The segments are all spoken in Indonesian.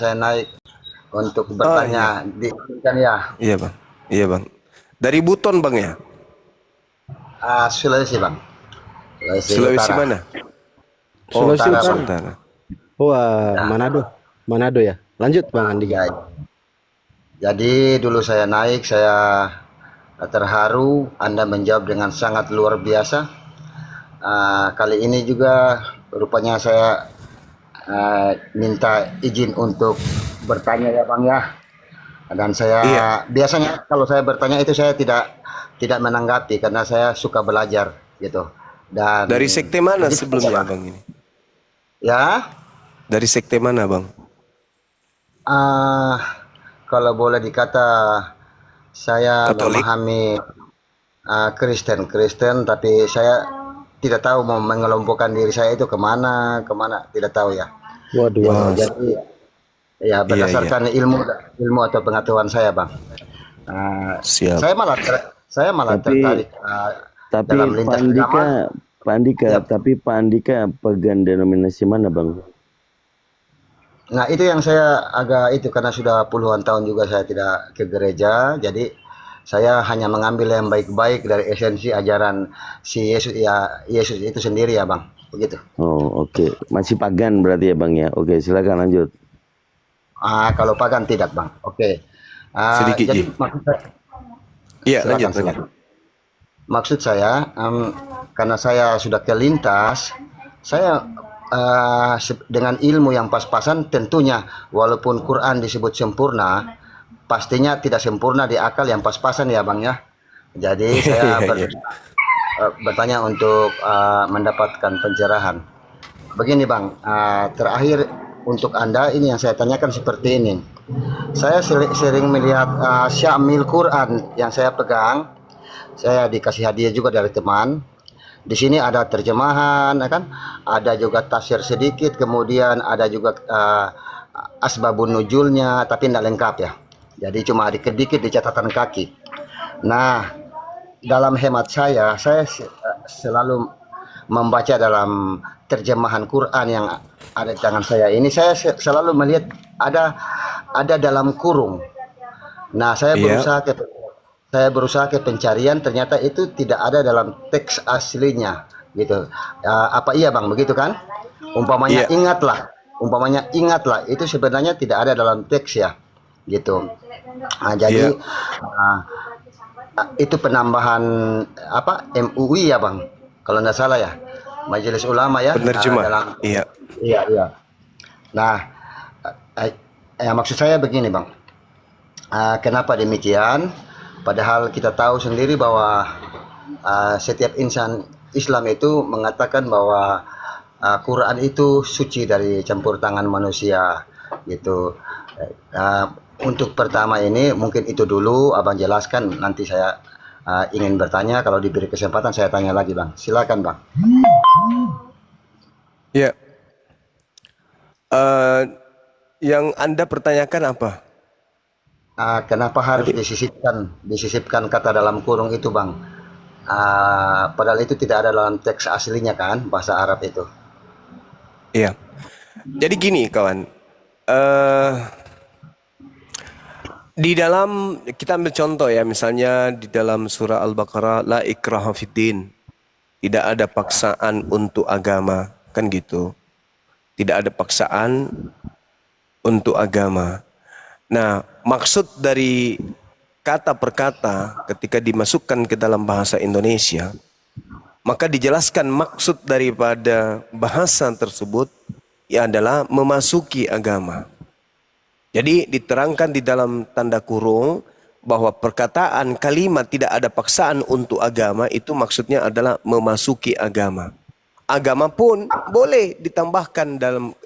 saya naik untuk Oh iya, bertanya diizinkan ya. iya bang, iya bang. Dari Buton bang ya, Sulawesi bang, Sulawesi Sulawesi Utara. mana? Oh Sulawesi Utara Sulawesi bang. Utara. Utara. Wah, Ya, Manado. Manado ya. Lanjut Bang Andika. ya. Jadi dulu saya naik, saya terharu. Anda menjawab dengan sangat luar biasa. Kali ini juga rupanya saya minta izin untuk bertanya ya bang ya. Dan saya Iya, biasanya kalau saya bertanya itu saya tidak menanggapi karena saya suka belajar gitu. Dan dari sekte mana begitu saja sebelumnya bang. bang ini? Ya, Dari sekte mana bang? ah kalau boleh dikata saya Katolik? memahami Kristen, tapi saya tidak tahu mau mengelompokkan diri saya itu kemana, kemana tidak tahu ya, Waduh, gitu. Oh waduh. Jadi ya iya iya, berdasarkan ilmu atau pengetahuan saya, bang. siap. Saya malah Tapi tertarik tapi dalam Pak lintas Andika, agama. Pak Andika, Ya. tapi Pak Andika pegang denominasi mana, Bang? Nah, itu yang saya agak itu karena sudah puluhan tahun juga saya tidak ke gereja, jadi saya hanya mengambil yang baik-baik dari esensi ajaran si Yesus ya, Yesus itu sendiri ya, Bang. Begitu. Oh, oke. Masih pagan berarti ya, Bang ya. Oke, silakan lanjut. Kalau pagan tidak, Bang. Oke. Sedikit Jadi Ji. maksud saya, Iya lanjut silakan lanjut. silakan. Maksud saya karena saya sudah kelintas, saya dengan ilmu yang pas-pasan tentunya walaupun Quran disebut sempurna, pastinya tidak sempurna di akal yang pas-pasan ya Bang ya. Jadi saya Iya iya. bertanya untuk mendapatkan pencerahan. Begini Bang, terakhir untuk Anda ini yang saya tanyakan seperti ini. Saya sering melihat Syamil Quran yang saya pegang, saya dikasih hadiah juga dari teman. Di sini ada terjemahan, ya kan? Ada juga tafsir sedikit, kemudian ada juga asbabun nuzulnya, tapi tidak lengkap ya. Jadi cuma dikit-dikit di catatan kaki. Nah, dalam hemat saya selalu membaca dalam terjemahan Quran yang ada di tangan saya ini. Saya selalu melihat ada dalam kurung. Nah, Iya saya berusaha ke pencarian, ternyata itu tidak ada dalam teks aslinya, gitu. Apa iya bang, begitu kan? Umpamanya iya ingatlah, umpamanya ingatlah, itu sebenarnya tidak ada dalam teks ya, gitu. Jadi iya. uh, itu penambahan apa MUI ya bang, kalau tidak salah ya, Majelis Ulama ya, Penerjemah. dalam Iya. iya iya. Nah, maksud saya begini bang. Kenapa demikian? Padahal kita tahu sendiri bahwa setiap insan Islam itu mengatakan bahwa Quran itu suci dari campur tangan manusia, gitu. Uh, untuk pertama ini mungkin itu dulu abang jelaskan. Nanti saya ingin bertanya. Kalau diberi kesempatan saya tanya lagi bang. Silakan bang. Iya. Eh, yang Anda pertanyakan apa? Kenapa harus Tadi. disisipkan kata dalam kurung itu bang? Padahal itu tidak ada dalam teks aslinya kan bahasa Arab itu. Iya. Jadi gini kawan. Eh di dalam kita ambil contoh ya, misalnya di dalam surah Al-Baqarah, la ikraha fiddin. Tidak ada paksaan untuk agama, kan gitu. Tidak ada paksaan untuk agama. Nah, maksud dari kata per kata ketika dimasukkan ke dalam bahasa Indonesia, maka dijelaskan maksud daripada bahasa tersebut ya adalah memasuki agama. Jadi diterangkan di dalam tanda kurung bahwa perkataan kalimat tidak ada paksaan untuk agama itu maksudnya adalah memasuki agama. Agama pun boleh ditambahkan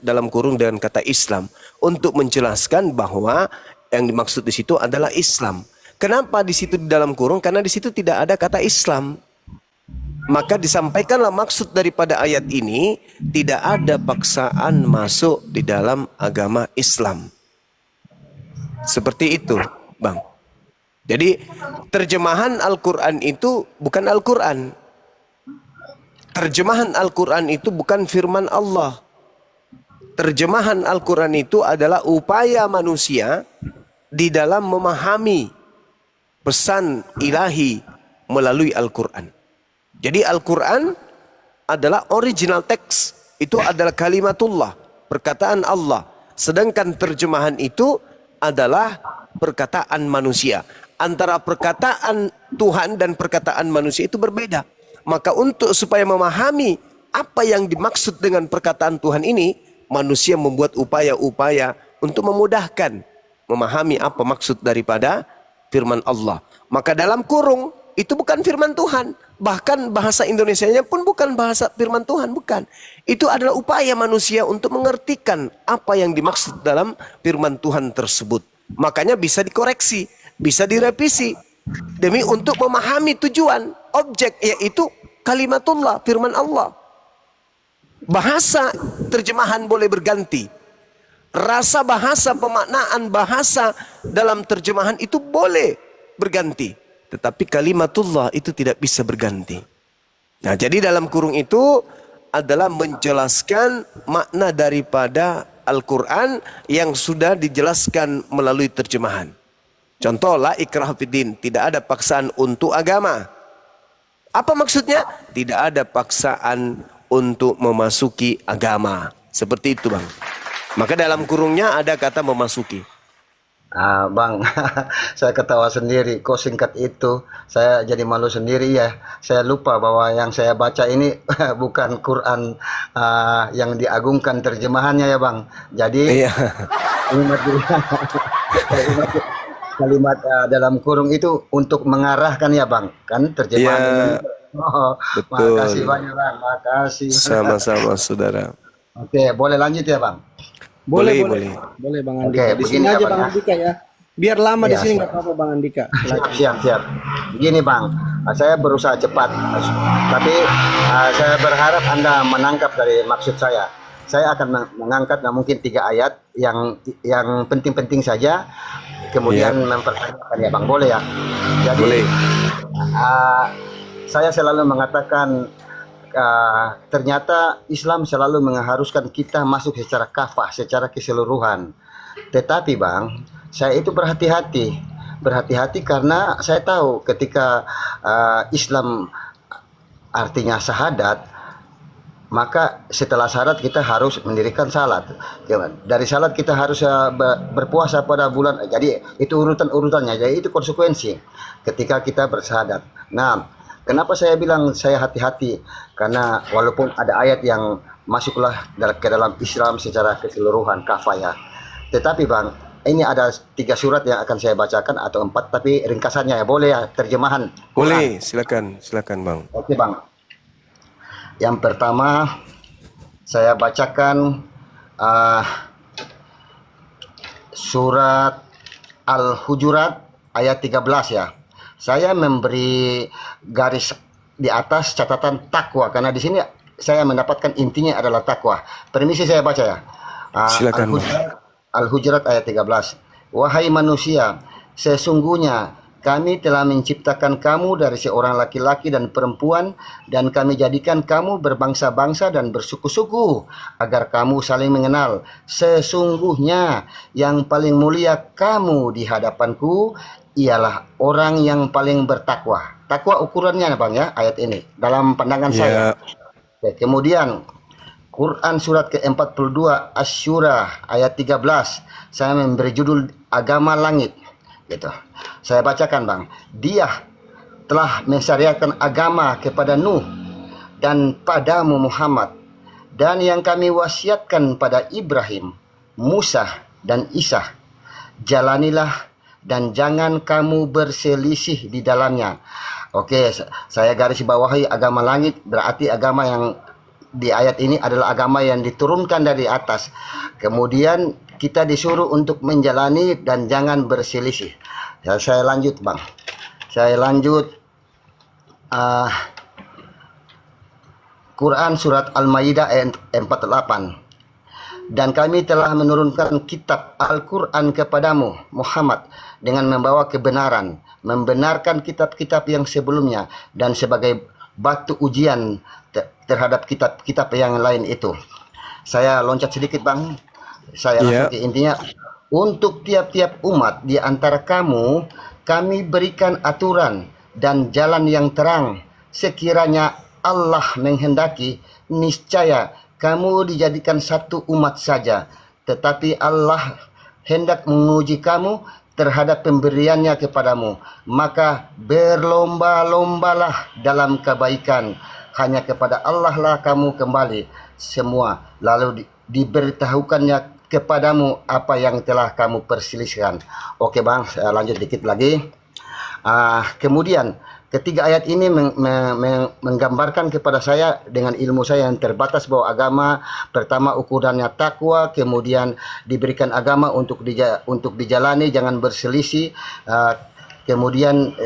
dalam kurung dengan kata Islam untuk menjelaskan bahwa yang dimaksud di situ adalah Islam. Kenapa di situ di dalam kurung? Karena di situ tidak ada kata Islam. Maka disampaikanlah maksud daripada ayat ini, tidak ada paksaan masuk di dalam agama Islam. Seperti itu, Bang. Jadi terjemahan Al-Quran itu bukan Al-Quran. Terjemahan Al-Quran itu bukan firman Allah. terjemahan Al-Quran itu adalah upaya manusia di dalam memahami pesan ilahi melalui Al-Quran. Jadi Al-Quran adalah original text. Itu adalah kalimatullah, perkataan Allah. Sedangkan terjemahan itu adalah perkataan manusia. Antara perkataan Tuhan dan perkataan manusia itu berbeda. Maka untuk supaya memahami apa yang dimaksud dengan perkataan Tuhan ini, manusia membuat upaya-upaya untuk memudahkan memahami apa maksud daripada firman Allah. Maka dalam kurung itu bukan firman Tuhan. Bahkan bahasa Indonesianya pun bukan bahasa firman Tuhan, bukan. Itu adalah upaya manusia untuk mengertikan apa yang dimaksud dalam firman Tuhan tersebut. Makanya bisa dikoreksi, bisa direvisi demi untuk memahami tujuan objek, yaitu kalimatullah, firman Allah. Bahasa terjemahan boleh berganti. Rasa bahasa, pemaknaan bahasa dalam terjemahan itu boleh berganti. Tetapi kalimatullah itu tidak bisa berganti. Nah, jadi dalam kurung itu adalah menjelaskan makna daripada Al-Quran yang sudah dijelaskan melalui terjemahan. Contoh, la ikrah fiddin, tidak ada paksaan untuk agama. Apa maksudnya? Tidak ada paksaan untuk memasuki agama. Seperti itu, Bang. Maka dalam kurungnya ada kata memasuki. Bang, saya ketawa sendiri. Kok singkat itu? Saya jadi malu sendiri ya. Saya lupa bahwa yang saya baca ini bukan Quran yang diagungkan terjemahannya ya, Bang. Jadi Iya. kalimat kalimat dalam kurung itu untuk mengarahkan ya, Bang. Kan terjemahan Iya, ini. Oh, makasih betul. banyak, Bang. Makasih. Sama-sama, saudara. Oke, boleh lanjut ya, Bang? Boleh, Boleh, boleh. Boleh Bang Oke, Andika. Di begini sini ya, aja Bang, Bang ya. Andika ya. Biar lama di Iya, sini siap. nggak apa-apa Bang Andika. Siap. Begini Bang, saya berusaha cepat, tapi saya berharap Anda menangkap dari maksud saya. Saya akan mengangkat mungkin 3 ayat yang penting-penting saja, kemudian mempertanyakan ya Bang, boleh ya? Jadi Boleh. saya selalu mengatakan ternyata Islam selalu mengharuskan kita masuk secara kafah, secara keseluruhan. Tetapi Bang, saya itu berhati-hati karena saya tahu ketika Islam artinya syahadat, maka setelah syahadat kita harus mendirikan salat. Dari salat kita harus berpuasa pada bulan. Jadi itu urutannya. Jadi itu konsekuensi ketika kita bersyahadat. Nah, kenapa saya bilang saya hati-hati? Karena walaupun ada ayat yang masuklah ke dalam Islam secara keseluruhan kafaya. Tetapi Bang, ini ada 3 surat yang akan saya bacakan atau 4, tapi ringkasannya ya, boleh ya terjemahan Quran. Boleh, silakan Bang. Oke Bang. Yang pertama saya bacakan surat Al-Hujurat ayat 13 ya. Saya memberi garis di atas catatan takwa karena di sini saya mendapatkan intinya adalah takwa. Permisi saya baca ya. Silakan, Bang. Al-Hujurat ayat 13. Wahai manusia, sesungguhnya kami telah menciptakan kamu dari seorang laki-laki dan perempuan, dan kami jadikan kamu berbangsa-bangsa dan bersuku-suku, agar kamu saling mengenal. Sesungguhnya yang paling mulia kamu di hadapanku ialah orang yang paling bertakwa. Takwa ukurannya Bang ya, ayat ini dalam pandangan saya. Oke, kemudian Quran surat ke-42 Asy-Syura ayat 13. Saya memberi judul agama langit. Gitu. Saya bacakan Bang. Dia telah mensyariatkan agama kepada Nuh dan padamu Muhammad, dan yang kami wasiatkan pada Ibrahim, Musa dan Isa. Jalanilah dan jangan kamu berselisih di dalamnya. Oke, saya garis bawahi agama langit, berarti agama yang di ayat ini adalah agama yang diturunkan dari atas. Kemudian kita disuruh untuk menjalani dan jangan berselisih. Ya, saya lanjut Bang. Saya lanjut Quran surat Al-Maidah ayat 48. Dan kami telah menurunkan kitab Al-Quran kepadamu Muhammad dengan membawa kebenaran, membenarkan kitab-kitab yang sebelumnya, dan sebagai batu ujian terhadap kitab-kitab yang lain itu. Saya loncat sedikit Bang. Saya langsung ke intinya. Untuk tiap-tiap umat di antara kamu, kami berikan aturan dan jalan yang terang. Sekiranya Allah menghendaki, niscaya kamu dijadikan satu umat saja. Tetapi Allah hendak menguji kamu terhadap pemberiannya kepadamu. Maka berlomba-lombalah dalam kebaikan. Hanya kepada Allah lah kamu kembali semua. Lalu diberitahukannya kepadamu apa yang telah kamu perselisihkan. Oke Bang, saya lanjut dikit lagi. Kemudian ketiga ayat ini menggambarkan kepada saya dengan ilmu saya yang terbatas bahwa agama pertama ukurannya takwa, kemudian diberikan agama untuk dijalani, jangan berselisih. Kemudian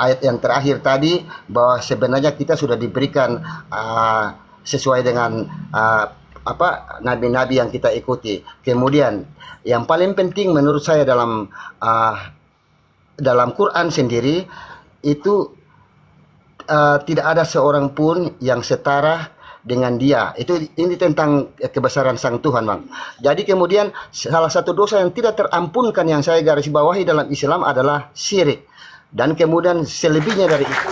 ayat yang terakhir tadi bahwa sebenarnya kita sudah diberikan sesuai dengan nabi-nabi yang kita ikuti. Kemudian yang paling penting menurut saya dalam Quran sendiri itu tidak ada seorang pun yang setara dengan dia. Ini tentang kebesaran Sang Tuhan, Bang. Jadi kemudian salah satu dosa yang tidak terampunkan yang saya garis bawahi dalam Islam adalah syirik. Dan kemudian selebihnya dari itu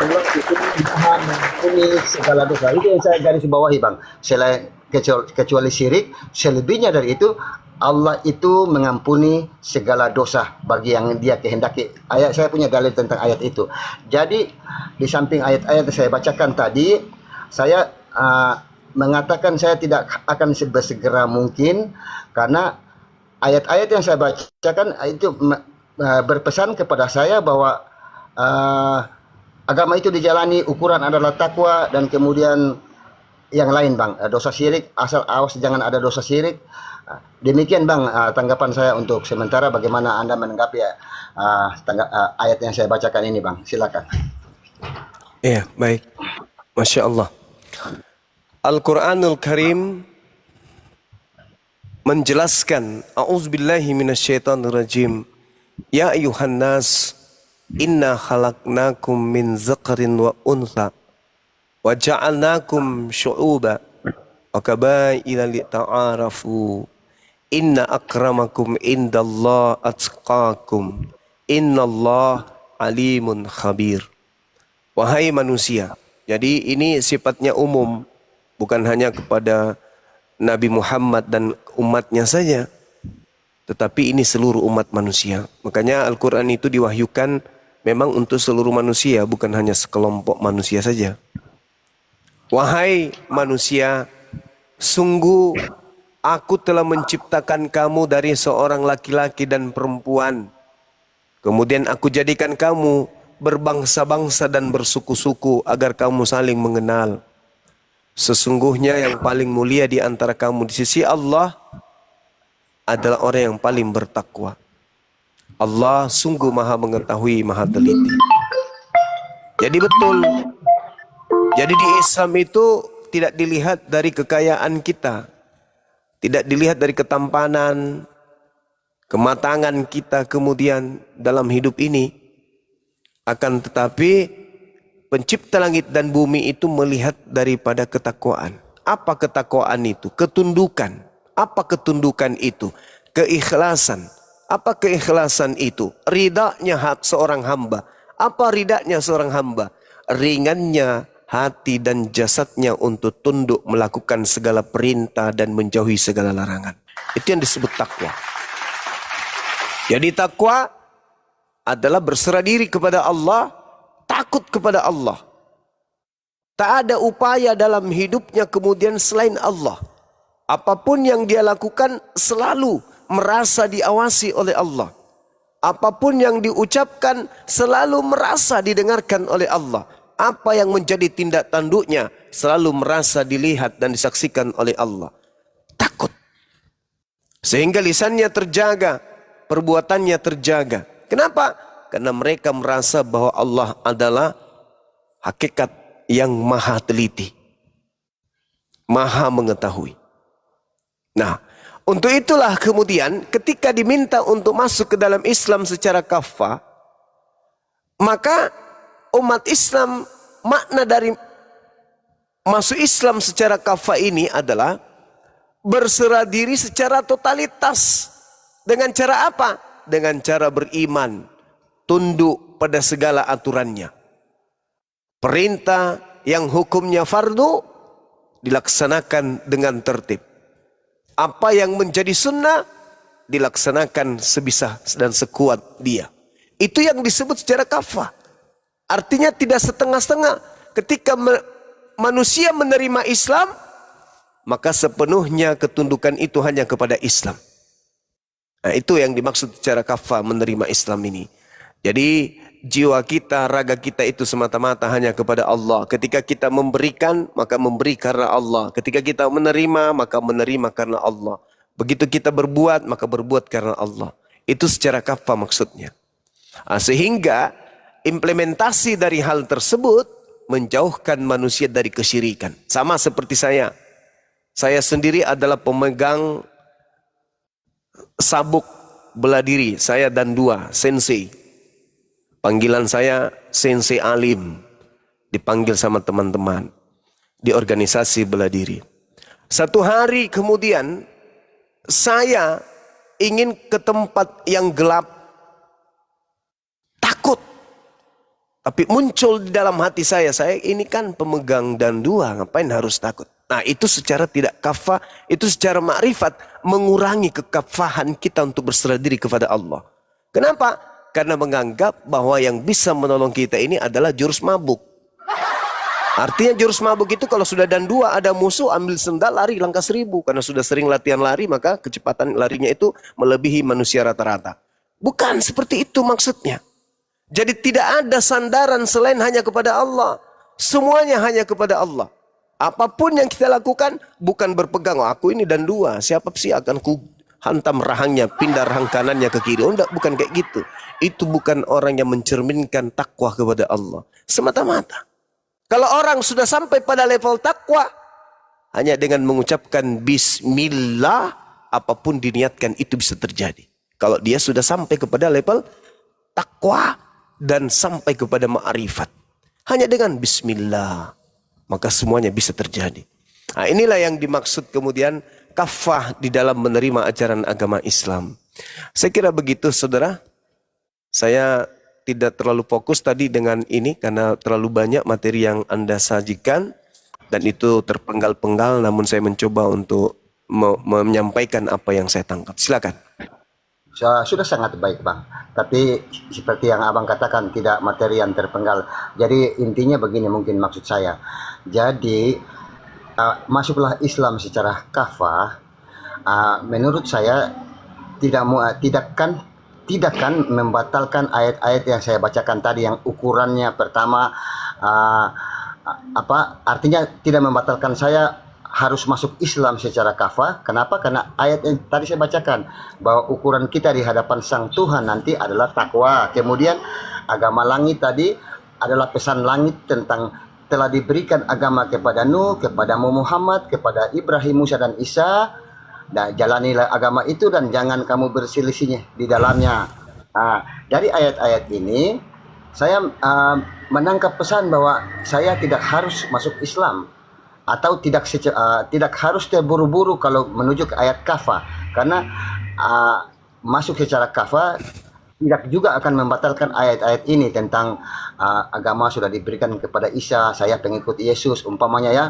Allah itu maha mengampuni segala dosa. Itu yang saya garis bawahi Bang. Selain kecuali syirik, selebihnya dari itu Allah itu mengampuni segala dosa bagi yang Dia kehendaki. Saya punya dalil tentang ayat itu. Jadi di samping ayat-ayat yang saya bacakan tadi, saya mengatakan saya tidak akan segera mungkin karena ayat-ayat yang saya bacakan itu berpesan kepada saya bahwa agama itu dijalani, ukuran adalah takwa, dan kemudian yang lain Bang, dosa syirik, asal awas jangan ada dosa syirik. Demikian Bang tanggapan saya untuk sementara. Bagaimana Anda menanggapi ayat yang saya bacakan ini Bang? Silakan. Iya, baik. Masya Allah. Al-Quranul Karim menjelaskan, A'udzubillahi minasyaitonirrajim. Ya ayuhan nas, inna khalaqnakum min zakarin wa untha wa ja'alnakum syu'uba wa qabaila lita'arafu inna akramakum indallah atqakum innallah alimun khabir. Wahai manusia. Jadi ini sifatnya umum, bukan hanya kepada Nabi Muhammad dan umatnya saja, tetapi ini seluruh umat manusia. Makanya Al-Quran itu diwahyukan memang untuk seluruh manusia, bukan hanya sekelompok manusia saja. Wahai manusia, sungguh aku telah menciptakan kamu dari seorang laki-laki dan perempuan. Kemudian aku jadikan kamu berbangsa-bangsa dan bersuku-suku agar kamu saling mengenal. Sesungguhnya yang paling mulia di antara kamu di sisi Allah adalah orang yang paling bertakwa. Allah sungguh maha mengetahui, maha teliti. Jadi betul. Jadi di Islam itu tidak dilihat dari kekayaan kita. Tidak dilihat dari ketampanan, kematangan kita kemudian dalam hidup ini. Akan tetapi pencipta langit dan bumi itu melihat daripada ketakwaan. Apa ketakwaan itu? Ketundukan. Apa ketundukan itu? Keikhlasan. Apa keikhlasan itu? Ridanya hak seorang hamba. Apa ridanya seorang hamba? Ringannya hati dan jasadnya untuk tunduk melakukan segala perintah dan menjauhi segala larangan. Itu yang disebut takwa. Jadi takwa adalah berserah diri kepada Allah, takut kepada Allah. Tak ada upaya dalam hidupnya kemudian selain Allah. Apapun yang dia lakukan selalu merasa diawasi oleh Allah. Apapun yang diucapkan selalu merasa didengarkan oleh Allah. Apa yang menjadi tindak tanduknya selalu merasa dilihat dan disaksikan oleh Allah. Takut. Sehingga lisannya terjaga, perbuatannya terjaga. Kenapa? Karena mereka merasa bahwa Allah adalah hakikat yang maha teliti, maha mengetahui. Nah, untuk itulah kemudian ketika diminta untuk masuk ke dalam Islam secara kafah, maka umat Islam makna dari masuk Islam secara kafah ini adalah berserah diri secara totalitas. Dengan cara apa? Dengan cara beriman, tunduk pada segala aturannya. Perintah yang hukumnya fardu dilaksanakan dengan tertib. Apa yang menjadi sunnah dilaksanakan sebisa dan sekuat dia. Itu yang disebut secara kafah. Artinya tidak setengah-setengah. Ketika manusia menerima Islam, maka sepenuhnya ketundukan itu hanya kepada Islam. Nah, itu yang dimaksud secara kafah menerima Islam ini. Jadi jiwa kita, raga kita itu semata-mata hanya kepada Allah. Ketika kita memberikan, maka memberi karena Allah. Ketika kita menerima, maka menerima karena Allah. Begitu kita berbuat, maka berbuat karena Allah. Itu secara kafah maksudnya. Nah, sehingga implementasi dari hal tersebut menjauhkan manusia dari kesyirikan. Sama seperti saya. Saya sendiri adalah pemegang sabuk bela diri. Saya dan dua, sensei. Panggilan saya Sensei Alim. Dipanggil sama teman-teman di organisasi bela diri. Satu hari kemudian saya ingin ke tempat yang gelap. Takut. Tapi muncul di dalam hati saya ini kan pemegang dan dua, ngapain harus takut? Nah, itu secara tidak kafah, itu secara ma'rifat mengurangi kekafahan kita untuk berserah diri kepada Allah. Kenapa? Karena menganggap bahwa yang bisa menolong kita ini adalah jurus mabuk. Artinya jurus mabuk itu kalau sudah dan dua ada musuh, ambil sendal lari langkah 1000. Karena sudah sering latihan lari, maka kecepatan larinya itu melebihi manusia rata-rata. Bukan seperti itu maksudnya. Jadi tidak ada sandaran selain hanya kepada Allah. Semuanya hanya kepada Allah. Apapun yang kita lakukan bukan berpegang, oh, aku ini dan dua, siapa sih akan ku hantam rahangnya, pindah rahang kanannya ke kiri. Oh, enggak, bukan kayak gitu. Itu bukan orang yang mencerminkan takwa kepada Allah. Semata-mata. Kalau orang sudah sampai pada level takwa, hanya dengan mengucapkan bismillah, apapun diniatkan itu bisa terjadi. Kalau dia sudah sampai kepada level takwa dan sampai kepada ma'rifat. Hanya dengan bismillah, maka semuanya bisa terjadi. Nah, inilah yang dimaksud kemudian kafah di dalam menerima ajaran agama Islam. Saya kira begitu, saudara. Saya tidak terlalu fokus tadi dengan ini karena terlalu banyak materi yang Anda sajikan dan itu terpenggal-penggal, namun saya mencoba untuk menyampaikan apa yang saya tangkap. Silakan. Sudah sangat baik, Bang. Tapi seperti yang Abang katakan, tidak materi yang terpenggal. Jadi intinya begini mungkin maksud saya. Jadi masuklah Islam secara kafah. Menurut saya tidak kan membatalkan ayat-ayat yang saya bacakan tadi yang ukurannya pertama artinya tidak membatalkan saya harus masuk Islam secara kafah. Kenapa? Karena ayat yang tadi saya bacakan bahwa ukuran kita di hadapan Sang Tuhan nanti adalah takwa. Kemudian agama langit tadi adalah pesan langit tentang telah diberikan agama kepada Nuh, kepada Muhammad, kepada Ibrahim, Musa dan Isa. Dan jalanilah agama itu dan jangan kamu berselisihnya di dalamnya. Dari ayat-ayat ini saya menangkap pesan bahwa saya tidak harus masuk Islam atau tidak harus terburu-buru kalau menuju ke ayat kafah, karena masuk secara kafah tidak juga akan membatalkan ayat-ayat ini tentang agama sudah diberikan kepada Isa, saya pengikut Yesus umpamanya ya,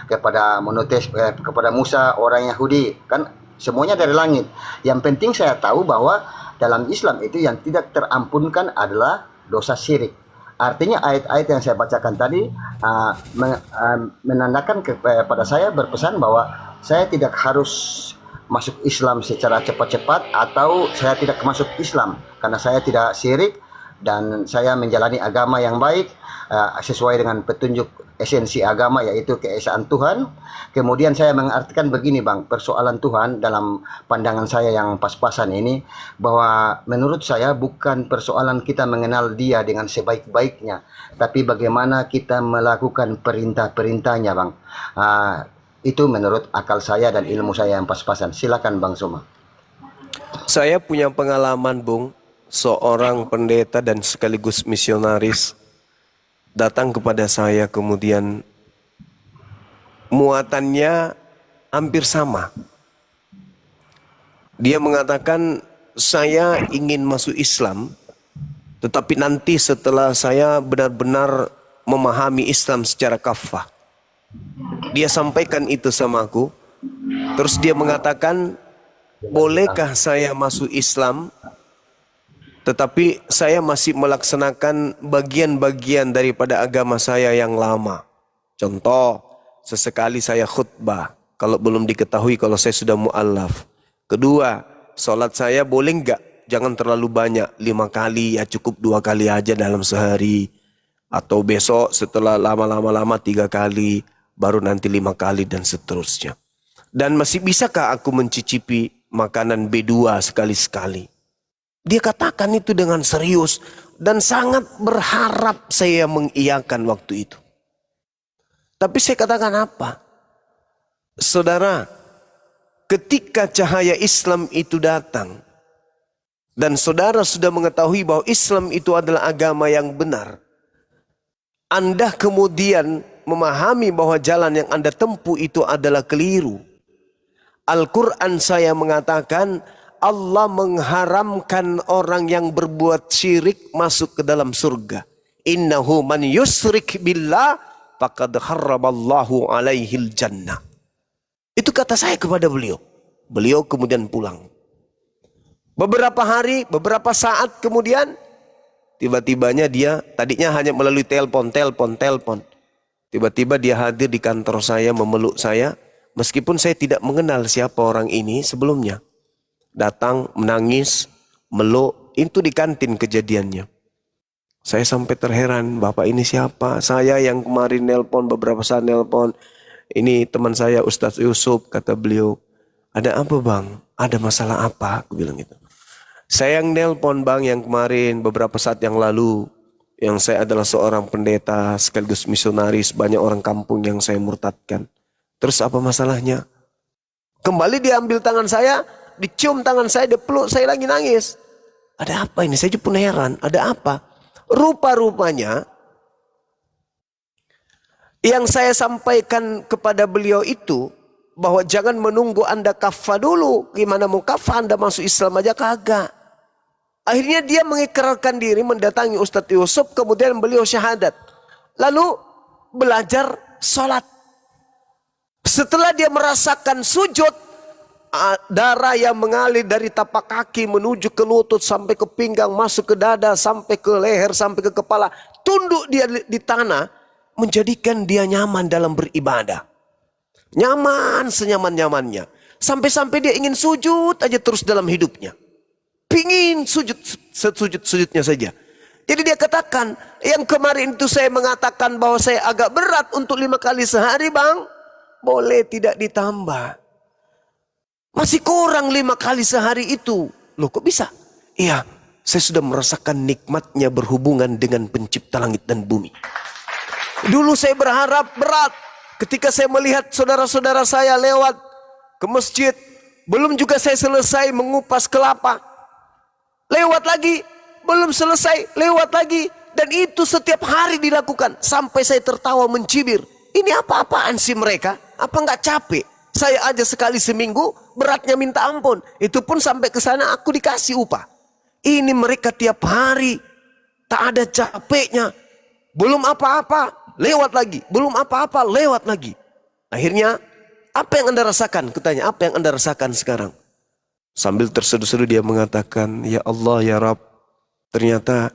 kepada monoteis, kepada Musa orang Yahudi, kan semuanya dari langit. Yang penting saya tahu bahwa dalam Islam itu yang tidak terampunkan adalah dosa syirik. Artinya ayat-ayat yang saya bacakan tadi menandakan kepada saya, berpesan bahwa saya tidak harus masuk Islam secara cepat-cepat atau saya tidak masuk Islam karena saya tidak syirik dan saya menjalani agama yang baik sesuai dengan petunjuk esensi agama yaitu keesaan Tuhan. Kemudian saya mengartikan begini, Bang, persoalan Tuhan dalam pandangan saya yang pas-pasan ini, bahwa menurut saya bukan persoalan kita mengenal Dia dengan sebaik-baiknya, tapi bagaimana kita melakukan perintah-perintahnya, Bang. Itu menurut akal saya dan ilmu saya yang pas-pasan. Silakan Bang Soma. Saya punya pengalaman, Bung, seorang pendeta dan sekaligus misionaris datang kepada saya kemudian muatannya hampir sama. Dia mengatakan, saya ingin masuk Islam, tetapi nanti setelah saya benar-benar memahami Islam secara kafah. Dia sampaikan itu sama aku. Terus dia mengatakan, bolehkah saya masuk Islam, tetapi saya masih melaksanakan bagian-bagian daripada agama saya yang lama. Contoh, sesekali saya khutbah, kalau belum diketahui kalau saya sudah mu'allaf. Kedua, sholat saya boleh enggak? Jangan terlalu banyak, 5 kali, ya cukup 2 kali aja dalam sehari. Atau besok setelah lama-lama 3 kali, baru nanti 5 kali dan seterusnya. Dan masih bisakah aku mencicipi makanan B2 sekali-sekali? Dia katakan itu dengan serius dan sangat berharap saya mengiyakan waktu itu. Tapi saya katakan apa? Saudara, ketika cahaya Islam itu datang dan saudara sudah mengetahui bahwa Islam itu adalah agama yang benar, Anda kemudian memahami bahwa jalan yang Anda tempuh itu adalah keliru. Al-Quran saya mengatakan Allah mengharamkan orang yang berbuat syirik masuk ke dalam surga. Innahu man yusrik billah faqad harramallahu alaihil jannah. Itu kata saya kepada beliau. Beliau kemudian pulang. Beberapa hari, beberapa saat kemudian, tiba-tibanya dia, tadinya hanya melalui telepon. Tiba-tiba dia hadir di kantor saya, memeluk saya. Meskipun saya tidak mengenal siapa orang ini sebelumnya. Datang, menangis, meluk, itu di kantin kejadiannya. Saya sampai terheran, Bapak ini siapa? Saya yang kemarin nelpon, beberapa saat nelpon. Ini teman saya Ustadz Yusuf, kata beliau. Ada apa bang? Ada masalah apa? Aku bilang gitu. Saya yang nelpon bang yang kemarin, beberapa saat yang lalu. Yang saya adalah seorang pendeta, sekaligus misionaris, banyak orang kampung yang saya murtadkan. Terus apa masalahnya? Kembali dia ambil tangan saya, dicium tangan saya, dia peluk, saya lagi nangis. Ada apa ini? Saya pun heran, ada apa? Rupa-rupanya yang saya sampaikan kepada beliau itu, bahwa jangan menunggu Anda kafah dulu. Gimana mau kafah Anda masuk Islam aja kagak. Akhirnya dia mengikrarkan diri mendatangi Ustadz Yusuf, kemudian beliau syahadat. Lalu belajar sholat. Setelah dia merasakan sujud, darah yang mengalir dari tapak kaki menuju ke lutut, sampai ke pinggang, masuk ke dada, sampai ke leher, sampai ke kepala. Tunduk dia di tanah, menjadikan dia nyaman dalam beribadah. Nyaman senyaman-nyamannya. Sampai-sampai dia ingin sujud aja terus dalam hidupnya. Pingin sujud-sujudnya saja. Jadi dia katakan, yang kemarin itu saya mengatakan bahwa saya agak berat untuk 5 kali sehari bang. Boleh tidak ditambah. Masih kurang 5 kali sehari itu. Loh kok bisa? Iya, saya sudah merasakan nikmatnya berhubungan dengan pencipta langit dan bumi. Dulu saya berharap berat. Ketika saya melihat saudara-saudara saya lewat ke masjid. Belum juga saya selesai mengupas kelapa. Lewat lagi. Belum selesai, lewat lagi. Dan itu setiap hari dilakukan. Sampai saya tertawa mencibir. Ini apa-apaan sih mereka? Apa nggak capek? Saya aja sekali seminggu beratnya minta ampun. Itu pun sampai ke sana aku dikasih upah. Ini mereka tiap hari tak ada capeknya. Belum apa-apa, lewat lagi. Belum apa-apa, lewat lagi. Akhirnya, apa yang Anda rasakan? Kutanya, apa yang Anda rasakan sekarang? Sambil terseduh-seduh dia mengatakan, ya Allah, ya Rabb. Ternyata,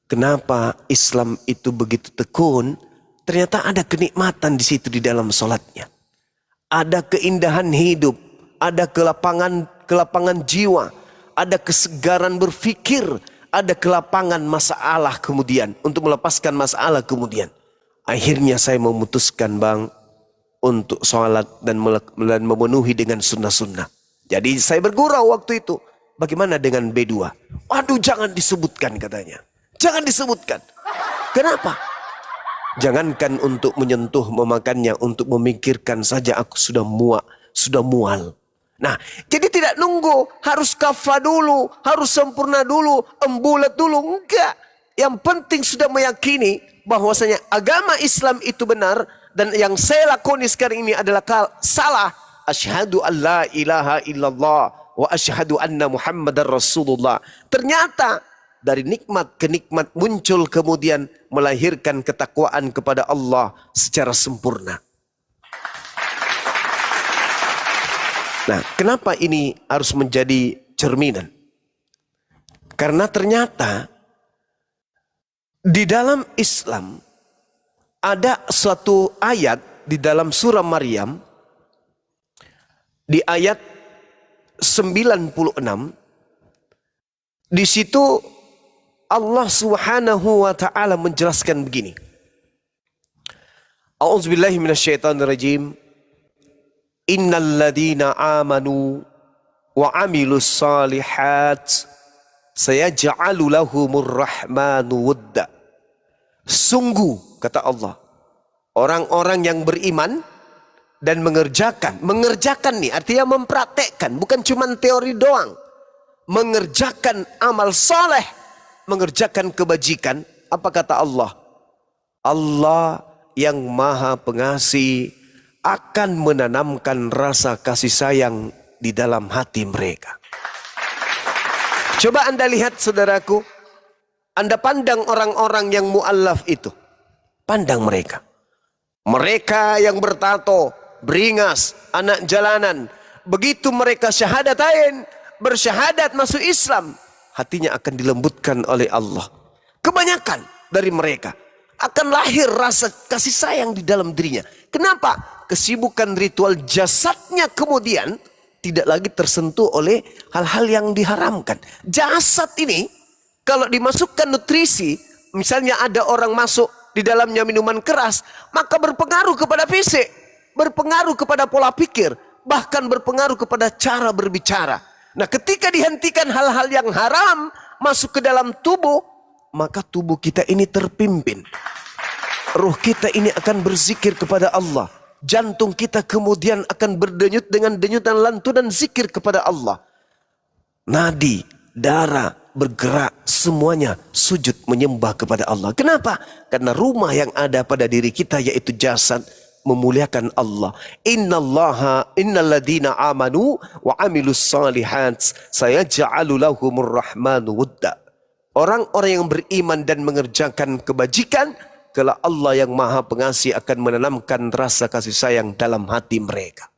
kenapa Islam itu begitu tekun? Ternyata ada kenikmatan di situ di dalam sholatnya. Ada keindahan hidup, ada kelapangan jiwa, ada kesegaran berpikir, ada kelapangan masalah kemudian, untuk melepaskan masalah kemudian. Akhirnya saya memutuskan bang, untuk sholat dan memenuhi dengan sunnah-sunnah. Jadi saya bergurau waktu itu. Bagaimana dengan B2? Waduh jangan disebutkan katanya. Jangan disebutkan. Kenapa? Jangankan untuk menyentuh, memakannya, untuk memikirkan saja aku sudah mual. Nah, jadi tidak nunggu, harus kafah dulu, harus sempurna dulu, embulat dulu. Enggak. Yang penting sudah meyakini bahwasanya agama Islam itu benar dan yang saya lakoni sekarang ini adalah salah. Asyhadu an la ilaha illallah wa asyhadu anna Muhammadar Rasulullah. Ternyata dari nikmat ke nikmat muncul kemudian melahirkan ketakwaan kepada Allah secara sempurna. Nah, kenapa ini harus menjadi cerminan? Karena ternyata di dalam Islam ada suatu ayat di dalam surah Maryam di ayat 96. Di situ Allah Subhanahu wa taala menjelaskan begini. A'udzubillahi minasyaitonirrajim. Innal ladzina amanu wa 'amilus shalihat sayaj'alu lahumur rahmanu wudda. Sungguh, kata Allah, orang-orang yang beriman dan mengerjakan nih artinya mempraktekkan, bukan cuma teori doang, mengerjakan amal soleh, mengerjakan kebajikan. Apa kata Allah? Allah yang maha pengasih akan menanamkan rasa kasih sayang di dalam hati mereka. Coba Anda lihat saudaraku, Anda pandang orang-orang yang mu'allaf itu, pandang mereka. Mereka yang bertato, beringas, anak jalanan, begitu mereka syahadatain, bersyahadat masuk Islam, hatinya akan dilembutkan oleh Allah. Kebanyakan dari mereka akan lahir rasa kasih sayang di dalam dirinya. Kenapa? Kesibukan ritual jasadnya kemudian tidak lagi tersentuh oleh hal-hal yang diharamkan. Jasad ini kalau dimasukkan nutrisi, misalnya ada orang masuk di dalamnya minuman keras, maka berpengaruh kepada fisik, berpengaruh kepada pola pikir, bahkan berpengaruh kepada cara berbicara. Nah, ketika dihentikan hal-hal yang haram masuk ke dalam tubuh, maka tubuh kita ini terpimpin. Ruh kita ini akan berzikir kepada Allah. Jantung kita kemudian akan berdenyut dengan denyutan lantunan zikir kepada Allah. Nadi, darah bergerak, semuanya sujud menyembah kepada Allah. Kenapa? Karena rumah yang ada pada diri kita yaitu jasad memuliakan Allah. Innalladzina amanu wa amilus salihat sayaj'alu lahumur rahmanu wudda. Orang-orang yang beriman dan mengerjakan kebajikan, kalau Allah yang maha pengasih akan menanamkan rasa kasih sayang dalam hati mereka.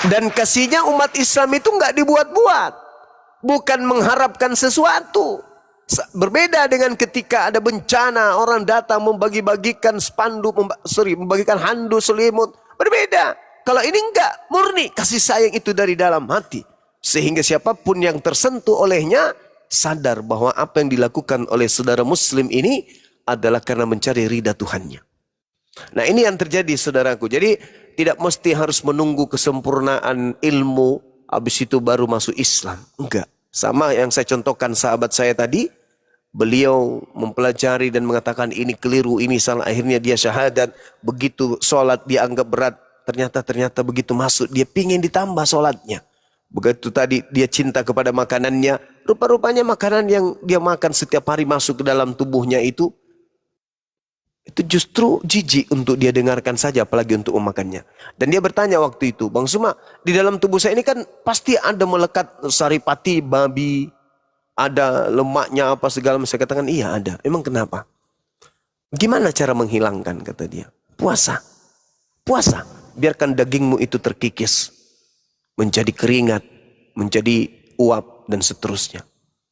Dan kasihnya umat Islam itu nggak dibuat-buat, bukan mengharapkan sesuatu. Berbeda dengan ketika ada bencana, orang datang membagi-bagikan spanduk, membagikan handuk, selimut. Berbeda. Kalau ini enggak, murni kasih sayang itu dari dalam hati. Sehingga siapapun yang tersentuh olehnya sadar bahwa apa yang dilakukan oleh saudara muslim ini adalah karena mencari ridha Tuhannya. Nah, ini yang terjadi saudaraku. Jadi tidak mesti harus menunggu kesempurnaan ilmu habis itu baru masuk Islam. Enggak. Sama yang saya contohkan sahabat saya tadi, beliau mempelajari dan mengatakan ini keliru, ini salah, akhirnya dia syahadat. Begitu sholat dia anggap berat, ternyata begitu masuk dia pingin ditambah sholatnya. Begitu tadi dia cinta kepada makanannya, rupa-rupanya makanan yang dia makan setiap hari masuk ke dalam tubuhnya itu justru jijik untuk dia dengarkan saja, apalagi untuk memakannya. Dan dia bertanya waktu itu, Bang Suma, di dalam tubuh saya ini kan pasti ada melekat saripati babi, ada lemaknya apa segala macam. Saya katakan iya ada. Emang kenapa? Gimana cara menghilangkan, kata dia? Puasa. Biarkan dagingmu itu terkikis, menjadi keringat, menjadi uap dan seterusnya.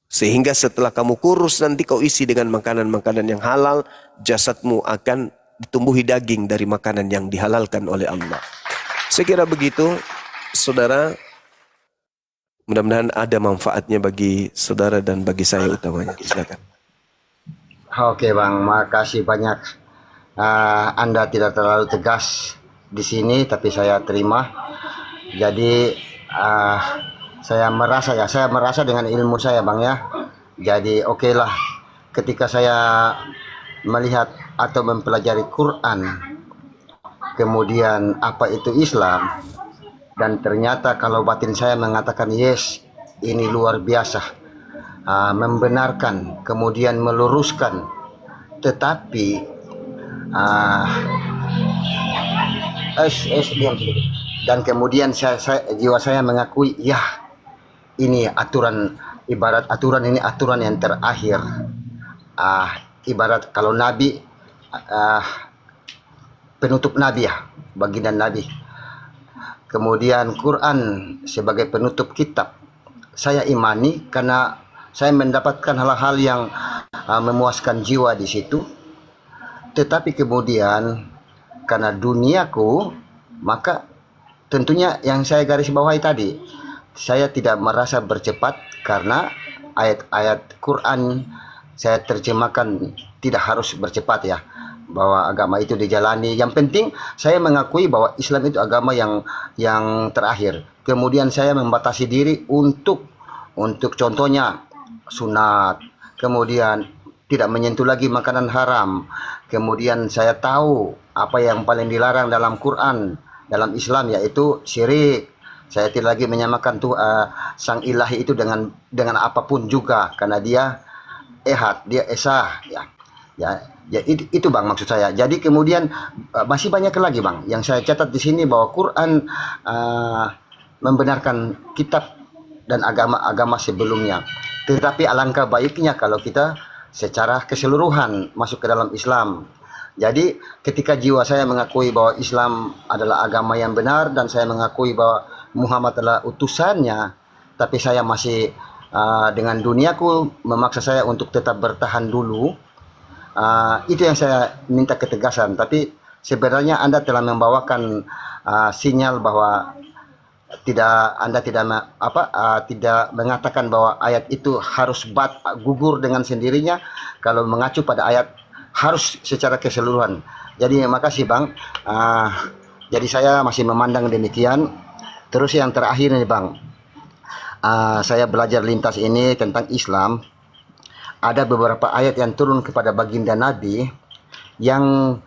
Sehingga setelah kamu kurus nanti kau isi dengan makanan-makanan yang halal, jasadmu akan ditumbuhi daging dari makanan yang dihalalkan oleh Allah. Saya kira begitu, saudara. Mudah-mudahan ada manfaatnya bagi saudara dan bagi saya utamanya. Silakan. Oke Bang, makasih banyak. Anda tidak terlalu tegas di sini, tapi saya terima. Jadi saya merasa dengan ilmu saya Bang ya. Jadi oke lah, ketika saya melihat atau mempelajari Quran, kemudian apa itu Islam, dan ternyata kalau batin saya mengatakan yes, ini luar biasa, membenarkan, kemudian meluruskan, tetapi ah, diam sedikit. Dan kemudian jiwa saya mengakui, ya ini aturan, ibarat aturan ini aturan yang terakhir. Ibarat kalau Nabi, penutup Nabi ya, baginda Nabi. Kemudian Quran sebagai penutup kitab. Saya imani karena saya mendapatkan hal-hal yang memuaskan jiwa di situ. Tetapi kemudian karena duniaku, maka tentunya yang saya garis bawahi tadi, saya tidak merasa bercepat karena ayat-ayat Quran saya terjemahkan tidak harus bercepat ya, bahwa agama itu dijalani. Yang penting saya mengakui bahwa Islam itu agama yang terakhir. Kemudian saya membatasi diri untuk contohnya sunat, kemudian tidak menyentuh lagi makanan haram. Kemudian saya tahu apa yang paling dilarang dalam Quran, dalam Islam, yaitu syirik. Saya tidak lagi menyamakan sang ilahi itu dengan apapun juga, karena dia ehad, dia esah ya, itu Bang maksud saya. Jadi kemudian masih banyak lagi Bang yang saya catat di sini, bahwa Quran membenarkan kitab dan agama-agama sebelumnya. Tetapi alangkah baiknya kalau kita secara keseluruhan masuk ke dalam Islam. Jadi ketika jiwa saya mengakui bahwa Islam adalah agama yang benar dan saya mengakui bahwa Muhammad adalah utusannya, tapi saya masih dengan duniaku memaksa saya untuk tetap bertahan dulu. Itu yang saya minta ketegasan. Tapi sebenarnya Anda telah membawakan sinyal bahwa Anda tidak mengatakan bahwa ayat itu harus gugur dengan sendirinya. Kalau mengacu pada ayat harus secara keseluruhan. Jadi makasih Bang. Jadi saya masih memandang demikian. Terus yang terakhir nih Bang, saya belajar lintas ini tentang Islam. Ada beberapa ayat yang turun kepada baginda Nabi yang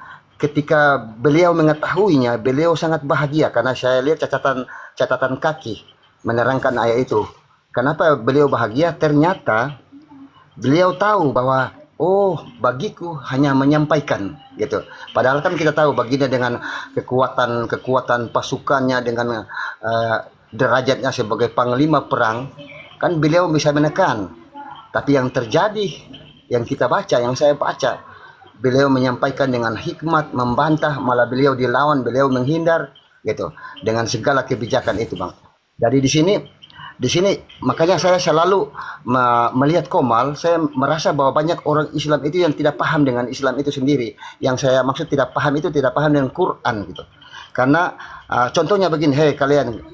ketika beliau mengetahuinya, beliau sangat bahagia karena saya lihat catatan kaki menerangkan ayat itu. Kenapa beliau bahagia? Ternyata beliau tahu bahwa bagiku hanya menyampaikan gitu. Padahal kan kita tahu baginda dengan kekuatan pasukannya, dengan derajatnya sebagai panglima perang, kan beliau bisa menekan. Tapi yang terjadi, yang kita baca, yang saya baca, beliau menyampaikan dengan hikmat, membantah, malah beliau dilawan, beliau menghindar gitu, dengan segala kebijakan itu Bang. Jadi di sini makanya saya selalu melihat Komal, saya merasa bahwa banyak orang Islam itu yang tidak paham dengan Islam itu sendiri. Yang saya maksud tidak paham itu tidak paham dengan Quran gitu. Karena contohnya begini, kalian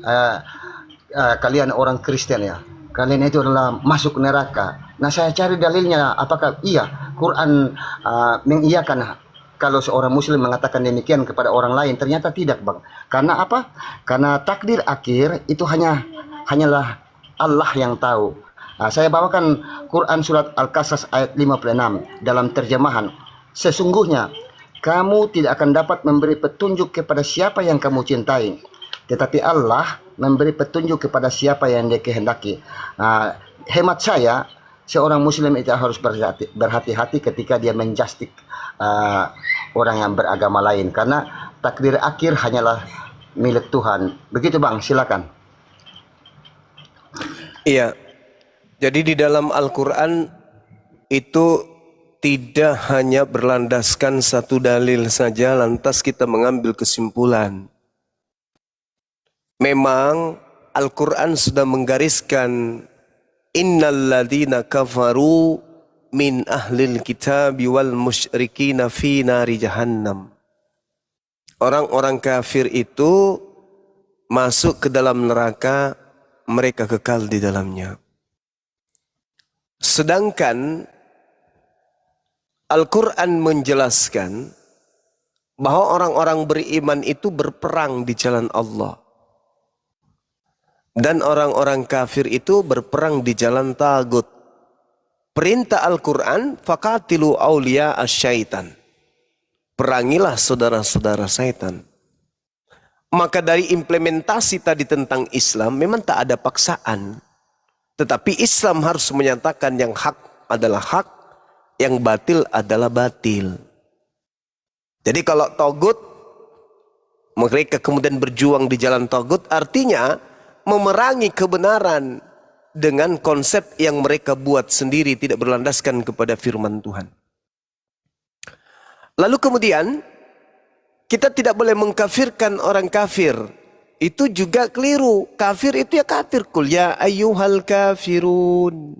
orang Kristen ya, kalian itu adalah masuk neraka. Nah saya cari dalilnya, apakah iya Quran mengiyakan kalau seorang muslim mengatakan demikian kepada orang lain? Ternyata tidak Bang. Karena apa? Karena takdir akhir itu hanyalah Allah yang tahu. Saya bawakan Quran surat Al-Qasas ayat 56 dalam terjemahan. Sesungguhnya kamu tidak akan dapat memberi petunjuk kepada siapa yang kamu cintai, tetapi Allah memberi petunjuk kepada siapa yang Dia kehendaki. Hemat saya, seorang muslim itu harus berhati-hati ketika dia menjustik orang yang beragama lain, karena takdir akhir hanyalah milik Tuhan. Begitu Bang, silakan. Iya. Jadi di dalam Al-Quran itu tidak hanya berlandaskan satu dalil saja lantas kita mengambil kesimpulan. Memang Al-Quran sudah menggariskan innal ladzina kafaru min ahlil kitabi wal musyrikina fi nari jahannam. Orang-orang kafir itu masuk ke dalam neraka, mereka kekal di dalamnya. Sedangkan Al-Quran menjelaskan bahwa orang-orang beriman itu berperang di jalan Allah. Dan orang-orang kafir itu berperang di jalan tagut. Perintah Al-Quran, faqatilu awliya asyaitan. Perangilah saudara-saudara syaitan. Maka dari implementasi tadi tentang Islam memang tak ada paksaan. Tetapi Islam harus menyatakan yang hak adalah hak, yang batil adalah batil. Jadi kalau togut, mereka kemudian berjuang di jalan togut, artinya memerangi kebenaran dengan konsep yang mereka buat sendiri, tidak berlandaskan kepada firman Tuhan. Lalu kemudian kita tidak boleh mengkafirkan orang kafir. Itu juga keliru. Kafir itu ya kafir. Qul ya ayyuhal kafirun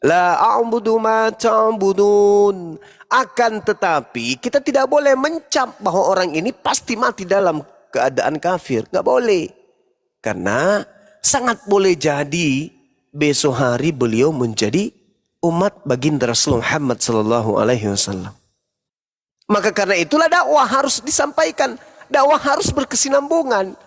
la a'budu ma ta'budun. Akan tetapi kita tidak boleh mencap bahwa orang ini pasti mati dalam keadaan kafir. Gak boleh. Karena sangat boleh jadi besok hari beliau menjadi umat baginda Rasul Muhammad sallallahu alaihi wasallam. Maka karena itulah dakwah harus disampaikan. Dakwah harus berkesinambungan.